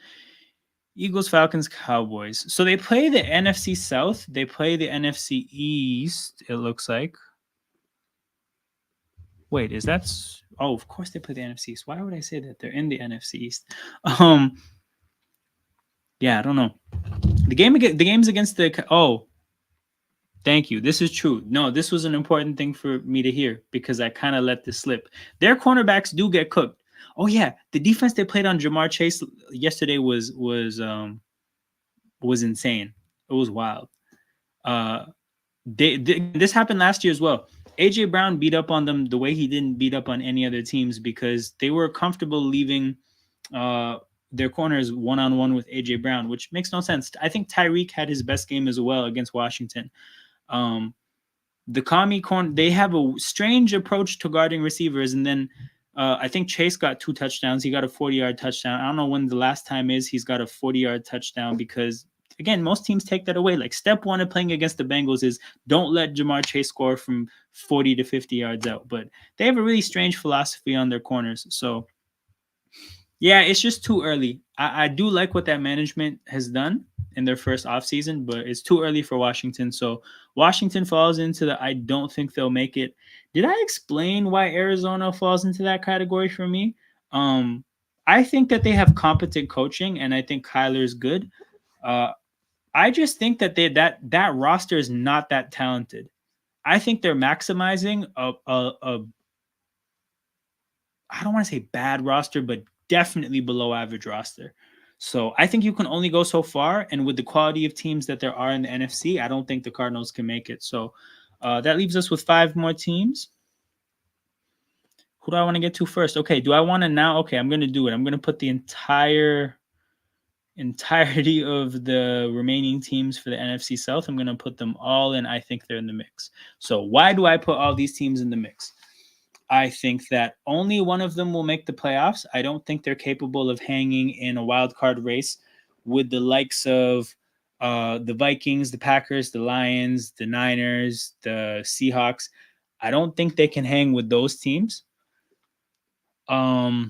Eagles, Falcons, Cowboys. So they play the NFC South. They play the NFC East, it looks like. Wait, is that? Oh, of course they play the NFC East. Why would I say that? They're in the NFC East. Yeah, I don't know. The games against the. Oh, thank you. This is true. No, this was an important thing for me to hear because I kind of let this slip. Their cornerbacks do get cooked. Oh yeah, the defense they played on Jamar Chase yesterday was insane. It was wild. This happened last year as well. AJ Brown beat up on them the way he didn't beat up on any other teams because they were comfortable leaving their corners one-on-one with AJ Brown, which makes no sense. I think Tyreek had his best game as well against Washington. The commie corner, they have a strange approach to guarding receivers, and then I think Chase got 2 touchdowns. He got a 40-yard touchdown. I don't know when the last time is he's got a 40-yard touchdown because, again, most teams take that away. Like, step one of playing against the Bengals is don't let Jamar Chase score from 40 to 50 yards out. But they have a really strange philosophy on their corners. So, yeah, it's just too early. I do like what that management has done in their first offseason, but it's too early for Washington. So Washington falls into the I don't think they'll make it. Did I explain why Arizona falls into that category for me? I think that they have competent coaching, and I think Kyler's good. I just think that that roster is not that talented. I think they're maximizing a I don't want to say bad roster, but definitely below average roster. So I think you can only go so far. And with the quality of teams that there are in the NFC, I don't think the Cardinals can make it. So that leaves us with 5 more teams. Who do I want to get to first? Okay, do I want to now? Okay, I'm going to do it. I'm going to put the entirety of the remaining teams for the NFC South. I'm going to put them all in. I think they're in the mix. So why do I put all these teams in the mix? I think that only one of them will make the playoffs. I don't think they're capable of hanging in a wild card race with the likes of the Vikings, the Packers, the Lions, the Niners, the Seahawks. I don't think they can hang with those teams. I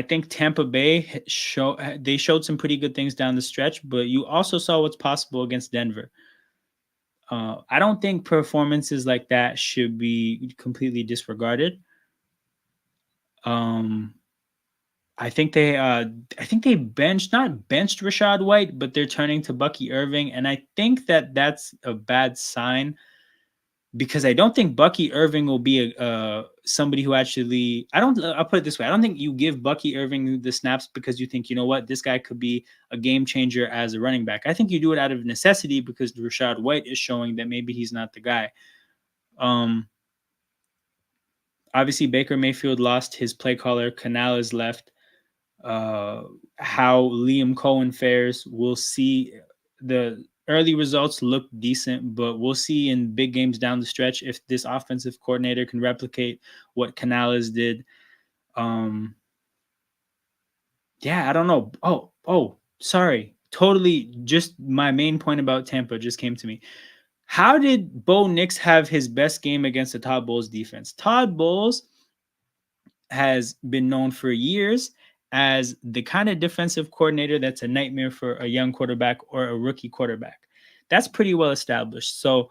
think Tampa Bay showed some pretty good things down the stretch, but you also saw what's possible against Denver. I don't think performances like that should be completely disregarded. I think they benched Rachaad White, but they're turning to Bucky Irving, and I think that that's a bad sign because I don't think Bucky Irving will be somebody who actually, I'll put it this way. I don't think you give Bucky Irving the snaps because you think, you know what, this guy could be a game changer as a running back. I think you do it out of necessity because Rashad White is showing that maybe he's not the guy. Obviously, Baker Mayfield lost his play caller. Canales left. How Liam Cohen fares, we'll see. The early results look decent, but we'll see in big games down the stretch if this offensive coordinator can replicate what Canales did. Yeah, I don't know. Sorry. Totally, just my main point about Tampa just came to me. How did Bo Nix have his best game against the Todd Bowles defense? Todd Bowles has been known for years as the kind of defensive coordinator that's a nightmare for a young quarterback or a rookie quarterback. That's pretty well established. So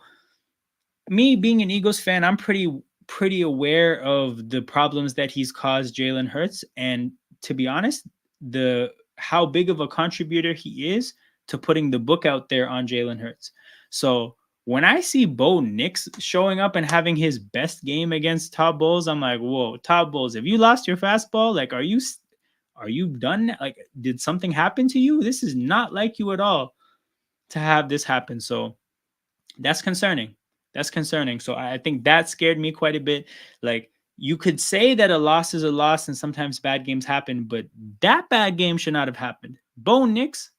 me being an Eagles fan, I'm pretty aware of the problems that he's caused Jalen Hurts. And to be honest, the how big of a contributor he is to putting the book out there on Jalen Hurts. So when I see Bo Nix showing up and having his best game against Todd Bowles, I'm like, whoa, Todd Bowles, have you lost your fastball? Like, are you done? Like, did something happen to you? This is not like you at all to have this happen. So that's concerning. That's concerning. So I think that scared me quite a bit. Like, you could say that a loss is a loss and sometimes bad games happen, but that bad game should not have happened. Bo Nix,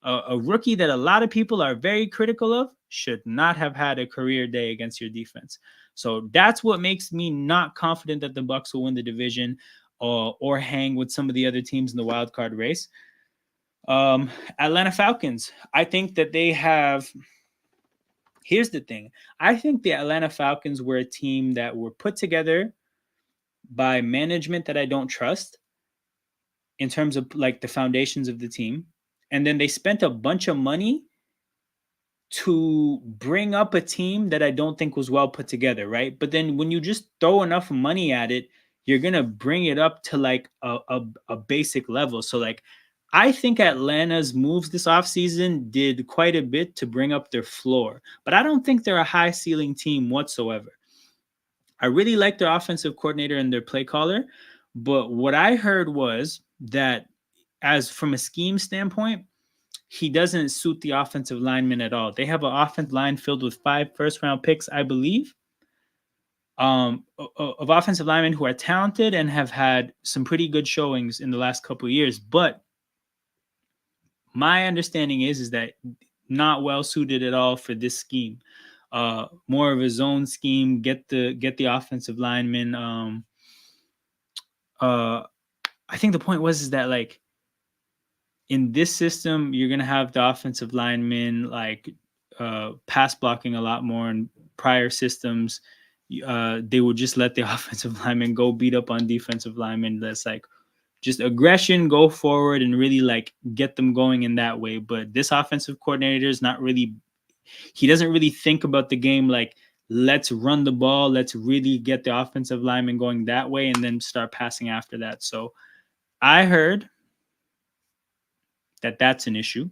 a rookie that a lot of people are very critical of, should not have had a career day against your defense. So that's what makes me not confident that the Bucs will win the division or hang with some of the other teams in the wild card race. Atlanta Falcons. I think that they have. Here's the thing. I think the Atlanta Falcons were a team that were put together by management that I don't trust in terms of like the foundations of the team. And then they spent a bunch of money to bring up a team that I don't think was well put together, right? But then when you just throw enough money at it, you're gonna bring it up to like a basic level. So like I think Atlanta's moves this offseason did quite a bit to bring up their floor, but I don't think they're a high ceiling team whatsoever. I really like their offensive coordinator and their play caller, but what I heard was that as from a scheme standpoint, he doesn't suit the offensive lineman at all. They have an offensive line filled with 5 first-round picks, I believe, of offensive linemen who are talented and have had some pretty good showings in the last couple of years. But my understanding is that not well suited at all for this scheme. More of a zone scheme. Get the offensive lineman. I think the point was is that like in this system, you're gonna have the offensive linemen like pass blocking a lot more. In prior systems, they would just let the offensive linemen go beat up on defensive linemen. That's like just aggression, go forward, and really like get them going in that way. But this offensive coordinator is not really. He doesn't really think about the game like let's run the ball, let's really get the offensive lineman going that way, and then start passing after that. So I heard that that's an issue.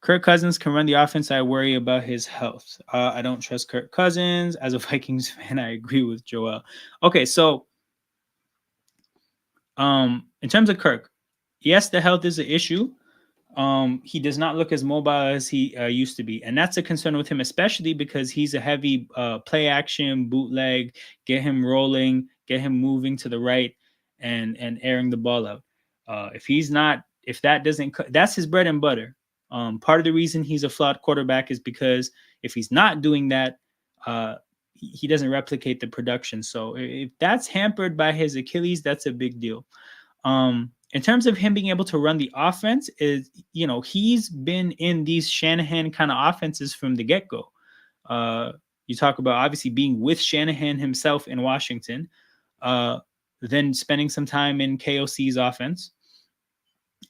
Kirk Cousins can run the offense. I worry about his health. I don't trust Kirk Cousins. As a Vikings fan, I agree with Joel. Okay, so in terms of Kirk, yes, the health is an issue. He does not look as mobile as he used to be, and that's a concern with him, especially because he's a heavy play action bootleg. Get him rolling, get him moving to the right, and airing the ball out. If that doesn't, that's his bread and butter. Part of the reason he's a flawed quarterback is because if he's not doing that, he doesn't replicate the production. So if that's hampered by his Achilles, that's a big deal. In terms of him being able to run the offense, is he's been in these Shanahan kind of offenses from the get-go. You talk about obviously being with Shanahan himself in Washington, then spending some time in KOC's offense,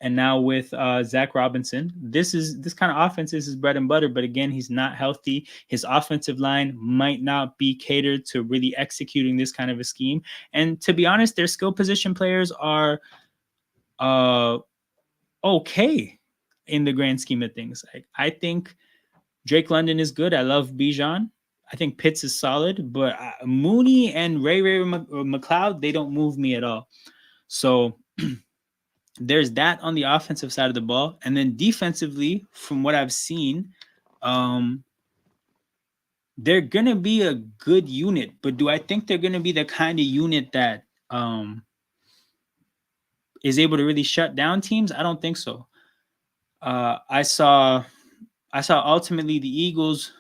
and now with Zach Robinson. This kind of offense is his bread and butter, but again, he's not healthy. His offensive line might not be catered to really executing this kind of a scheme. And to be honest, their skill position players are okay in the grand scheme of things. I think Drake London is good. I love Bijan. I think Pitts is solid, but Mooney and Ray McLeod, they don't move me at all. So there's that on the offensive side of the ball. And then defensively, from what I've seen, um, they're going to be a good unit. But do I think they're going to be the kind of unit that is able to really shut down teams? I don't think so. I saw ultimately the Eagles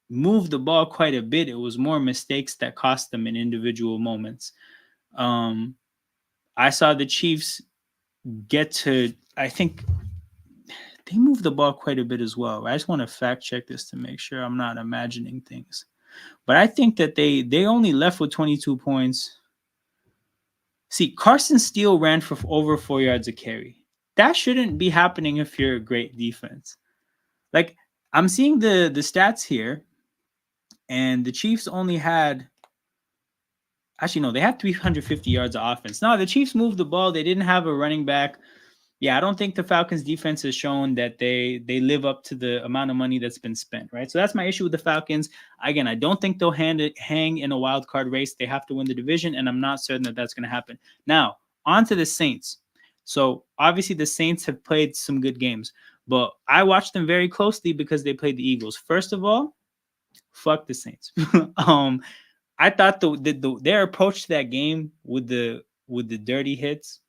move the ball quite a bit. It was more mistakes that cost them in individual moments. I saw the Chiefs get to, I think they moved the ball quite a bit as well. I just want to fact check this to make sure I'm not imagining things. But I think that they only left with 22 points. See, Carson Steele ran for over 4 yards a carry. That shouldn't be happening if you're a great defense. Like, I'm seeing the stats here, and the Chiefs only had, actually, no, they had 350 yards of offense. No, the Chiefs moved the ball. They didn't have a running back. Yeah, I don't think the Falcons defense has shown that they live up to the amount of money that's been spent, right? So that's my issue with the Falcons. Again, I don't think they'll hang in a wild card race. They have to win the division, and I'm not certain that that's going to happen. Now, on to the Saints. So obviously the Saints have played some good games, but I watched them very closely because they played the Eagles. First of all, fuck the Saints. I thought their approach to that game with the dirty hits,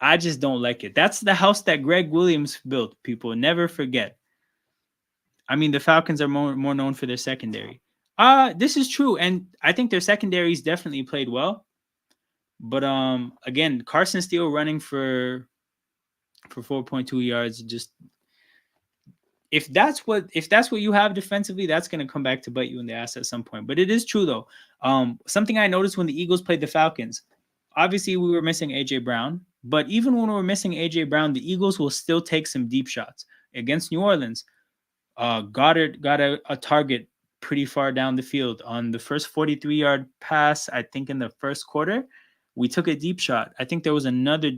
I just don't like it. That's the house that Greg Williams built. People never forget. I mean, the Falcons are more known for their secondary. This is true, and I think their secondaries definitely played well. But again, Carson Steele running for 4.2 yards. Just if that's what you have defensively, that's going to come back to bite you in the ass at some point. But it is true though. Something I noticed when the Eagles played the Falcons. Obviously, we were missing AJ Brown, but even when we're missing AJ Brown, the Eagles will still take some deep shots against New Orleans. Goddard got a target pretty far down the field on the first 43-yard pass. I think in the first quarter, we took a deep shot. I think there was another.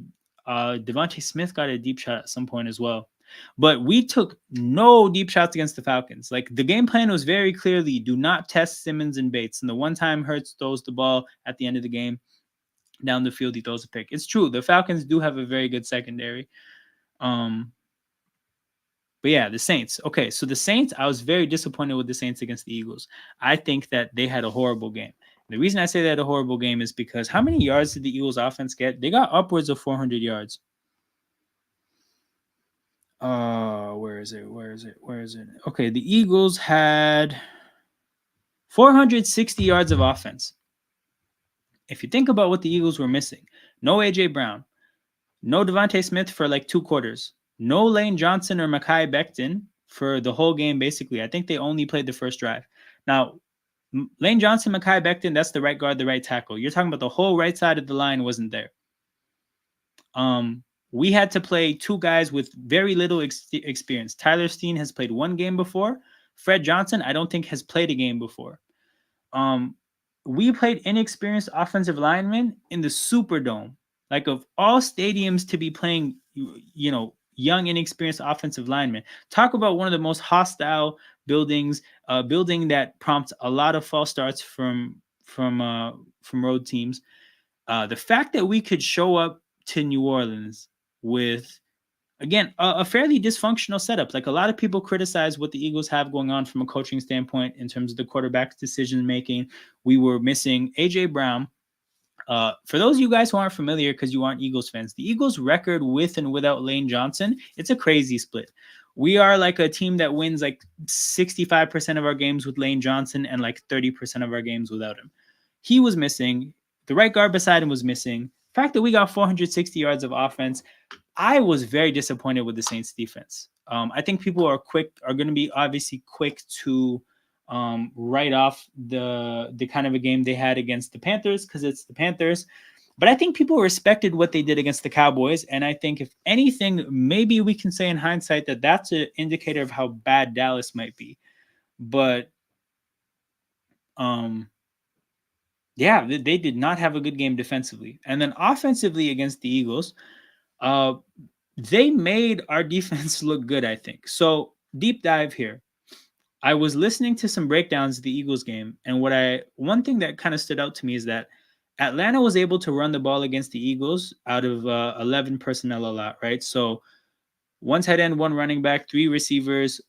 Devontae Smith got a deep shot at some point as well. But we took no deep shots against the Falcons. Like, the game plan was very clearly do not test Simmons and Bates. And the one time Hurts throws the ball at the end of the game, down the field, he throws a pick. It's true. The Falcons do have a very good secondary. But yeah, the Saints. Okay, so the Saints, I was very disappointed with the Saints against the Eagles. I think that they had a horrible game. The reason I say they had a horrible game is because how many yards did the Eagles offense get? They got upwards of 400 yards. Where is it? Okay, the Eagles had 460 yards of offense. If you think about what the Eagles were missing, no AJ Brown, no Devontae Smith for like 2 quarters, no Lane Johnson or Mekhi Becton for the whole game, basically. I think they only played the first drive. Now, Lane Johnson, Mekhi Becton, that's the right guard, the right tackle. You're talking about the whole right side of the line wasn't there. We had to play 2 guys with very little experience. Tyler Steen has played 1 game before. Fred Johnson, I don't think has played a game before. We played inexperienced offensive linemen in the Superdome. Like, of all stadiums to be playing, young, inexperienced offensive linemen. Talk about one of the most hostile buildings, building that prompts a lot of false starts from road teams. The fact that we could show up to New Orleans with, again, a fairly dysfunctional setup. Like, a lot of people criticize what the Eagles have going on from a coaching standpoint in terms of the quarterback's decision making. We were missing AJ Brown. For those of you guys who aren't familiar, because you aren't Eagles fans, the Eagles' record with and without Lane Johnson, it's a crazy split. We are like a team that wins like 65% of our games with Lane Johnson and like 30% of our games without him. He was missing. The right guard beside him was missing. The fact that we got 460 yards of offense, I was very disappointed with the Saints defense. I think people are going to be obviously quick to write off the kind of a game they had against the Panthers because it's the Panthers. But I think people respected what they did against the Cowboys. And I think if anything, maybe we can say in hindsight that that's an indicator of how bad Dallas might be. But yeah, they did not have a good game defensively. And then offensively against the Eagles, they made our defense look good, I think. So deep dive here. I was listening to some breakdowns of the Eagles game, and one thing that kind of stood out to me is that Atlanta was able to run the ball against the Eagles out of 11 personnel a lot, right? So one tight end, one running back, three receivers,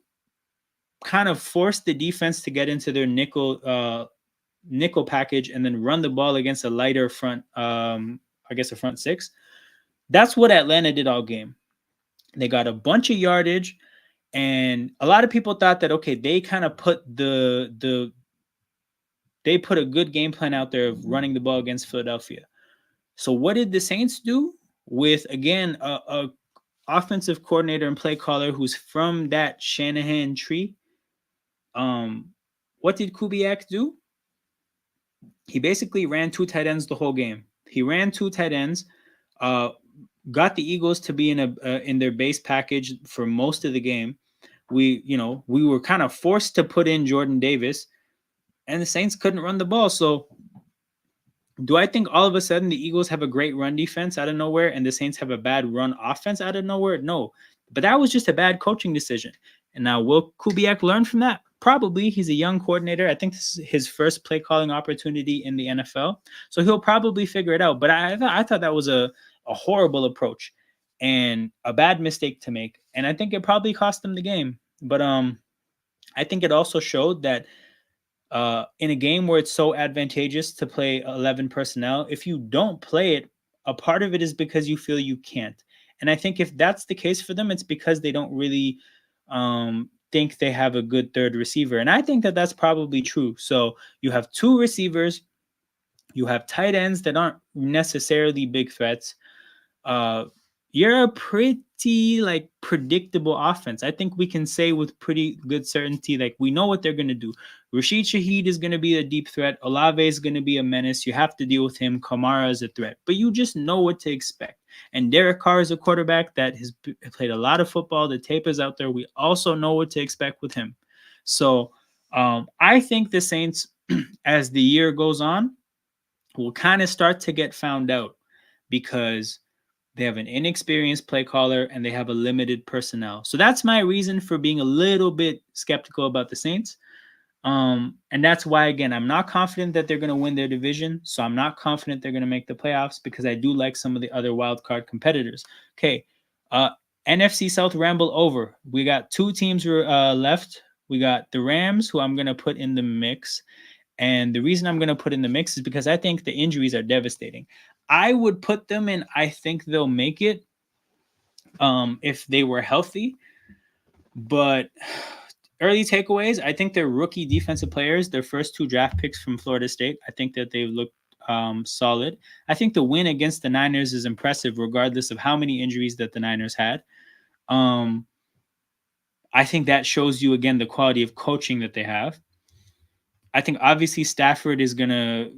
kind of forced the defense to get into their nickel package and then run the ball against a lighter front, I guess a front six. That's what Atlanta did all game. They got a bunch of yardage, and a lot of people thought that okay, they kind of put they put a good game plan out there of running the ball against Philadelphia. So what did the Saints do with again a offensive coordinator and play caller who's from that Shanahan tree? What did Kubiak do? He basically ran two tight ends the whole game. He ran two tight ends, got the Eagles to be in their base package for most of the game. We were kind of forced to put in Jordan Davis, and the Saints couldn't run the ball. So do I think all of a sudden the Eagles have a great run defense out of nowhere and the Saints have a bad run offense out of nowhere? No. But that was just a bad coaching decision. And now will Kubiak learn from that? Probably. He's a young coordinator. I think this is his first play calling opportunity in the NFL. So he'll probably figure it out. But I thought that was a horrible approach and a bad mistake to make. And I think it probably cost them the game. But I think it also showed that in a game where it's so advantageous to play 11 personnel, if you don't play it, a part of it is because you feel you can't. And I think if that's the case for them, it's because they don't really think they have a good third receiver. And I think that that's probably true. So you have two receivers, you have tight ends that aren't necessarily big threats. You're a pretty predictable offense. I think we can say with pretty good certainty, we know what they're going to do. Rashid Shaheed is going to be a deep threat. Olave is going to be a menace. You have to deal with him. Kamara is a threat, but you just know what to expect. And Derek Carr is a quarterback that has played a lot of football. The tape is out there. We also know what to expect with him. So I think the Saints, as the year goes on, will kind of start to get found out because they have an inexperienced play caller and they have a limited personnel. So that's my reason for being a little bit skeptical about the Saints. And that's why, again, I'm not confident that they're going to win their division. So I'm not confident they're going to make the playoffs because I do like some of the other wildcard competitors. Okay. NFC South ramble over. We got two teams left. We got the Rams, who I'm going to put in the mix. And the reason I'm going to put in the mix is because I think the injuries are devastating. I would put them in. I think they'll make it if they were healthy. But early takeaways, I think they're rookie defensive players. Their first two draft picks from Florida State. I think that they've looked solid. I think the win against the Niners is impressive, regardless of how many injuries that the Niners had. I think that shows you, again, the quality of coaching that they have. I think obviously Stafford is gonna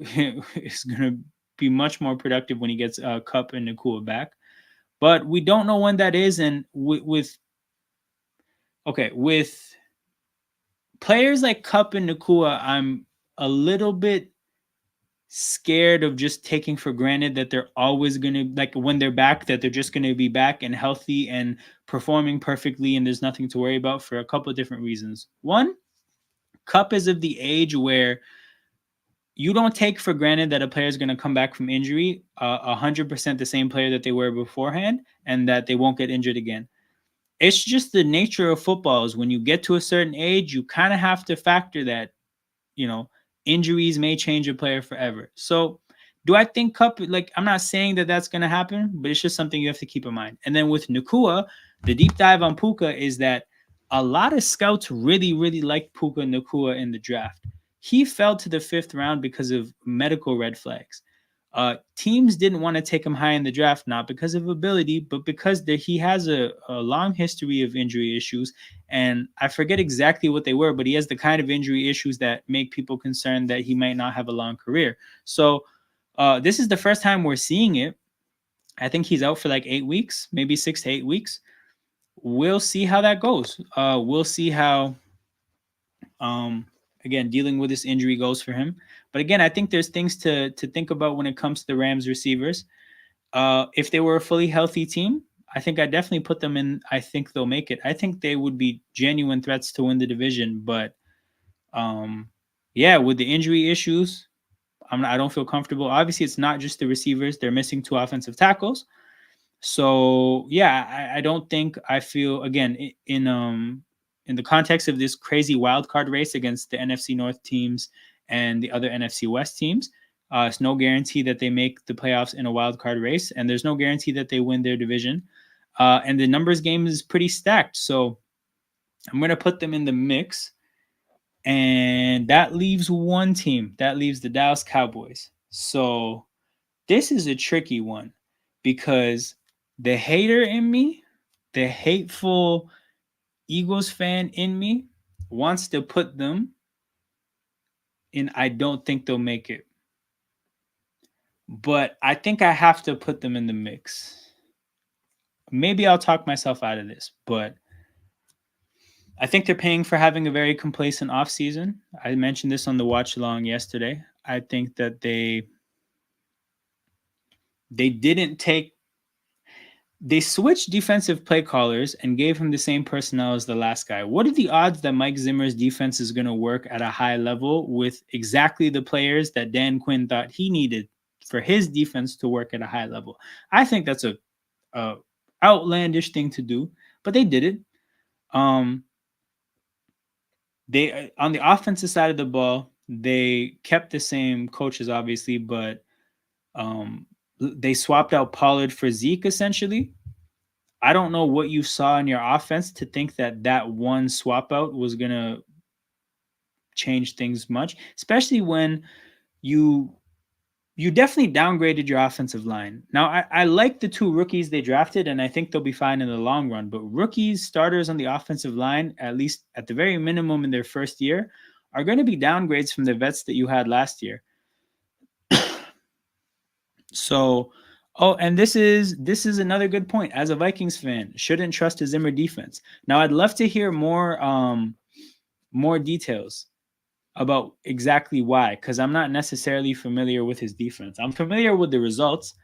be much more productive when he gets Kupp and Nacua back, but we don't know when that is. And with players like Kupp and Nacua, I'm a little bit scared of just taking for granted that they're always gonna, when they're back, that they're just gonna be back and healthy and performing perfectly, and there's nothing to worry about for a couple of different reasons. One, Kupp is of the age where you don't take for granted that a player is going to come back from injury 100% the same player that they were beforehand and that they won't get injured again. It's just the nature of football is when you get to a certain age, you kind of have to factor that, injuries may change a player forever. So do I think Kupp, I'm not saying that that's going to happen, but it's just something you have to keep in mind. And then with Nacua, the deep dive on Puka is that a lot of scouts really, really liked Puka Nacua in the draft. He fell to the 5th round because of medical red flags. Teams didn't want to take him high in the draft, not because of ability, but because he has a long history of injury issues. And I forget exactly what they were, but he has the kind of injury issues that make people concerned that he might not have a long career. So this is the first time we're seeing it. I think he's out for 8 weeks, maybe 6 to 8 weeks. We'll see how that goes. We'll see how, again, dealing with this injury goes for him. But again, I think there's things to think about when it comes to the Rams receivers. If they were a fully healthy team, I think I definitely put them in. I think they'll make it. I think they would be genuine threats to win the division, but Yeah, with the injury issues, I don't feel comfortable. Obviously, it's not just the receivers; they're missing 2 offensive tackles. So yeah, I don't think I feel again in the context of this crazy wild card race against the NFC North teams and the other NFC West teams. It's no guarantee that they make the playoffs in a wild card race, and there's no guarantee that they win their division. And the numbers game is pretty stacked, so I'm gonna put them in the mix. And that leaves one team. That leaves the Dallas Cowboys. So this is a tricky one because the hater in me, the hateful Eagles fan in me, wants to put them in. I don't think they'll make it. But I think I have to put them in the mix. Maybe I'll talk myself out of this, but I think they're paying for having a very complacent offseason. I mentioned this on the watch along yesterday. I think that they didn't take they switched defensive play callers and gave him the same personnel as the last guy. What are the odds that Mike Zimmer's defense is going to work at a high level with exactly the players that Dan Quinn thought he needed for his defense to work at a high level? I think that's a outlandish thing to do, but they did it. They on the offensive side of the ball, they kept the same coaches, obviously, but they swapped out Pollard for Zeke essentially. I don't know what you saw in your offense to think that that one swap out was going to change things much, especially when you definitely downgraded your offensive line. Now, I like the 2 rookies they drafted, and I think they'll be fine in the long run. But rookies, starters on the offensive line, at least at the very minimum in their first year, are going to be downgrades from the vets that you had last year. So, and this is another good point. As a Vikings fan, shouldn't trust a Zimmer defense. Now, I'd love to hear more details about exactly why, because I'm not necessarily familiar with his defense. I'm familiar with the results,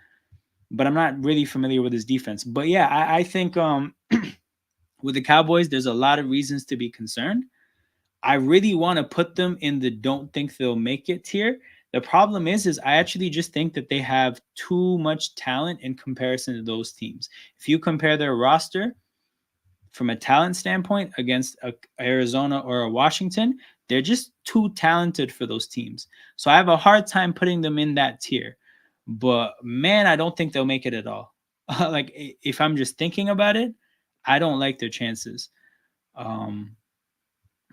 but I'm not really familiar with his defense. But yeah, I think with the Cowboys, there's a lot of reasons to be concerned. I really want to put them in the don't think they'll make it tier. The problem is I actually just think that they have too much talent in comparison to those teams. If you compare their roster from a talent standpoint against a Arizona or a Washington, they're just too talented for those teams. So I have a hard time putting them in that tier. But man, I don't think they'll make it at all. Like if I'm just thinking about it, I don't like their chances.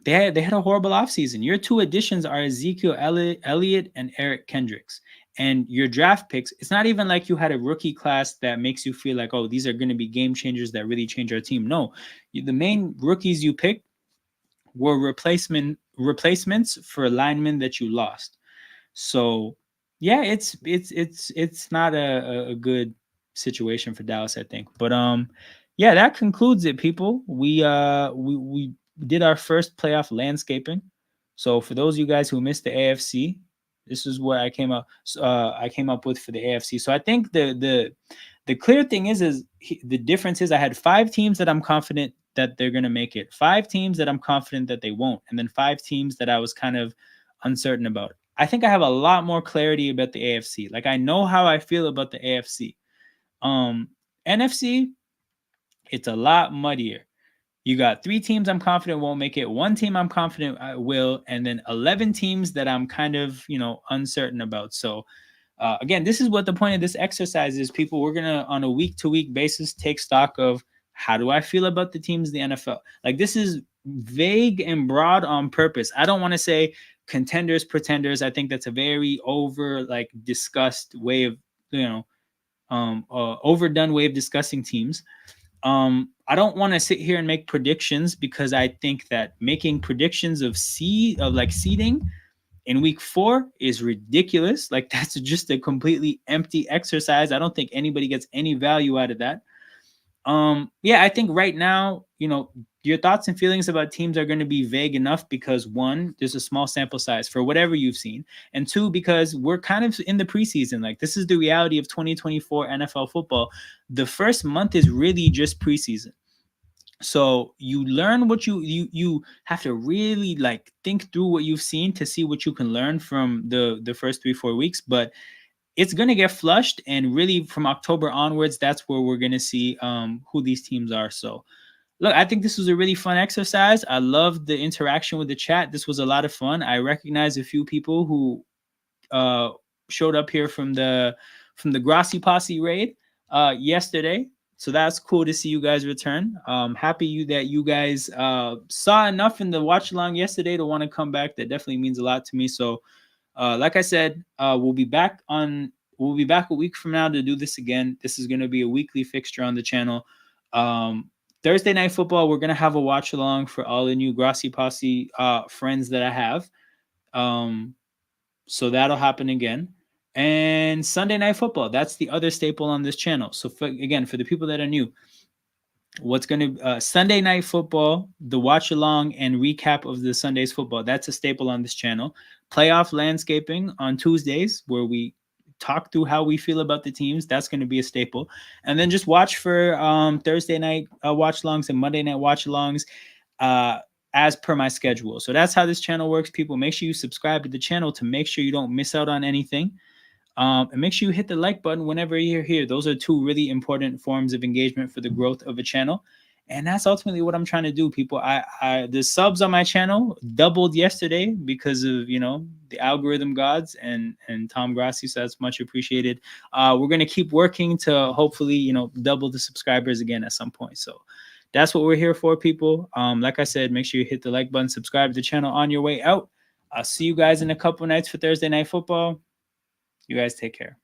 They had a horrible offseason. Your 2 additions are Ezekiel Elliott and Eric Kendricks. And your draft picks, it's not even like you had a rookie class that makes you feel like, oh, these are going to be game changers that really change our team. No, the main rookies you picked were replacements for linemen that you lost. So yeah, it's not a good situation for Dallas, I think. But yeah, that concludes it, people. We did our first playoff landscaping. So for those of you guys who missed the AFC, this is what I came up with for the AFC. So I think the clear thing is the difference is I had 5 teams that I'm confident that they're going to make it, 5 teams that I'm confident that they won't, and then 5 teams that I was kind of uncertain about. I think I have a lot more clarity about the AFC. Like I know how I feel about the AFC. NFC, it's a lot muddier. You got 3 teams I'm confident won't make it, 1 team I'm confident I will, and then 11 teams that I'm kind of, uncertain about. So again, this is what the point of this exercise is, people. We're going to, on a week-to-week basis, take stock of how do I feel about the teams in the NFL. Like this is vague and broad on purpose. I don't want to say contenders, pretenders. I think that's a very discussed way of, overdone way of discussing teams. I don't want to sit here and make predictions because I think that making predictions of seeding in week 4 is ridiculous. Like that's just a completely empty exercise. I don't think anybody gets any value out of that. Yeah, I think right now, your thoughts and feelings about teams are going to be vague enough because 1, there's a small sample size for whatever you've seen. And 2, because we're kind of in the preseason. Like this is the reality of 2024 NFL football. The first month is really just preseason. So you learn what you have to really like think through what you've seen to see what you can learn from the first 3-4 weeks. But it's gonna get flushed, and really from October onwards, that's where we're gonna see who these teams are. So look, I think this was a really fun exercise. I loved the interaction with the chat. This was a lot of fun. I recognize a few people who uh, showed up here from the Grassi Posse raid yesterday. So that's cool to see you guys return. Happy that you guys saw enough in the watch along yesterday to want to come back. That definitely means a lot to me. So like I said, we'll be back a week from now to do this again. This is going to be a weekly fixture on the channel. Thursday night football, we're going to have a watch along for all the new Grassi Posse friends that I have. So that'll happen again. And Sunday night football, that's the other staple on this channel. So again, for the people that are new, what's going to Sunday night football, the watch along and recap of the Sunday's football, that's a staple on this channel. Playoff landscaping on Tuesdays, where we talk through how we feel about the teams, that's going to be a staple. And then just watch for Thursday night watch alongs and Monday night watch alongs as per my schedule. So that's how this channel works, people. Make sure you subscribe to the channel to make sure you don't miss out on anything. And make sure you hit the like button whenever you're here. Those are two really important forms of engagement for the growth of a channel. And that's ultimately what I'm trying to do, people. The subs on my channel doubled yesterday because of, the algorithm gods and Tom Grassi. So that's much appreciated. We're going to keep working to hopefully, double the subscribers again at some point. So that's what we're here for, people. Like I said, make sure you hit the like button, subscribe to the channel on your way out. I'll see you guys in a couple nights for Thursday night football. You guys take care.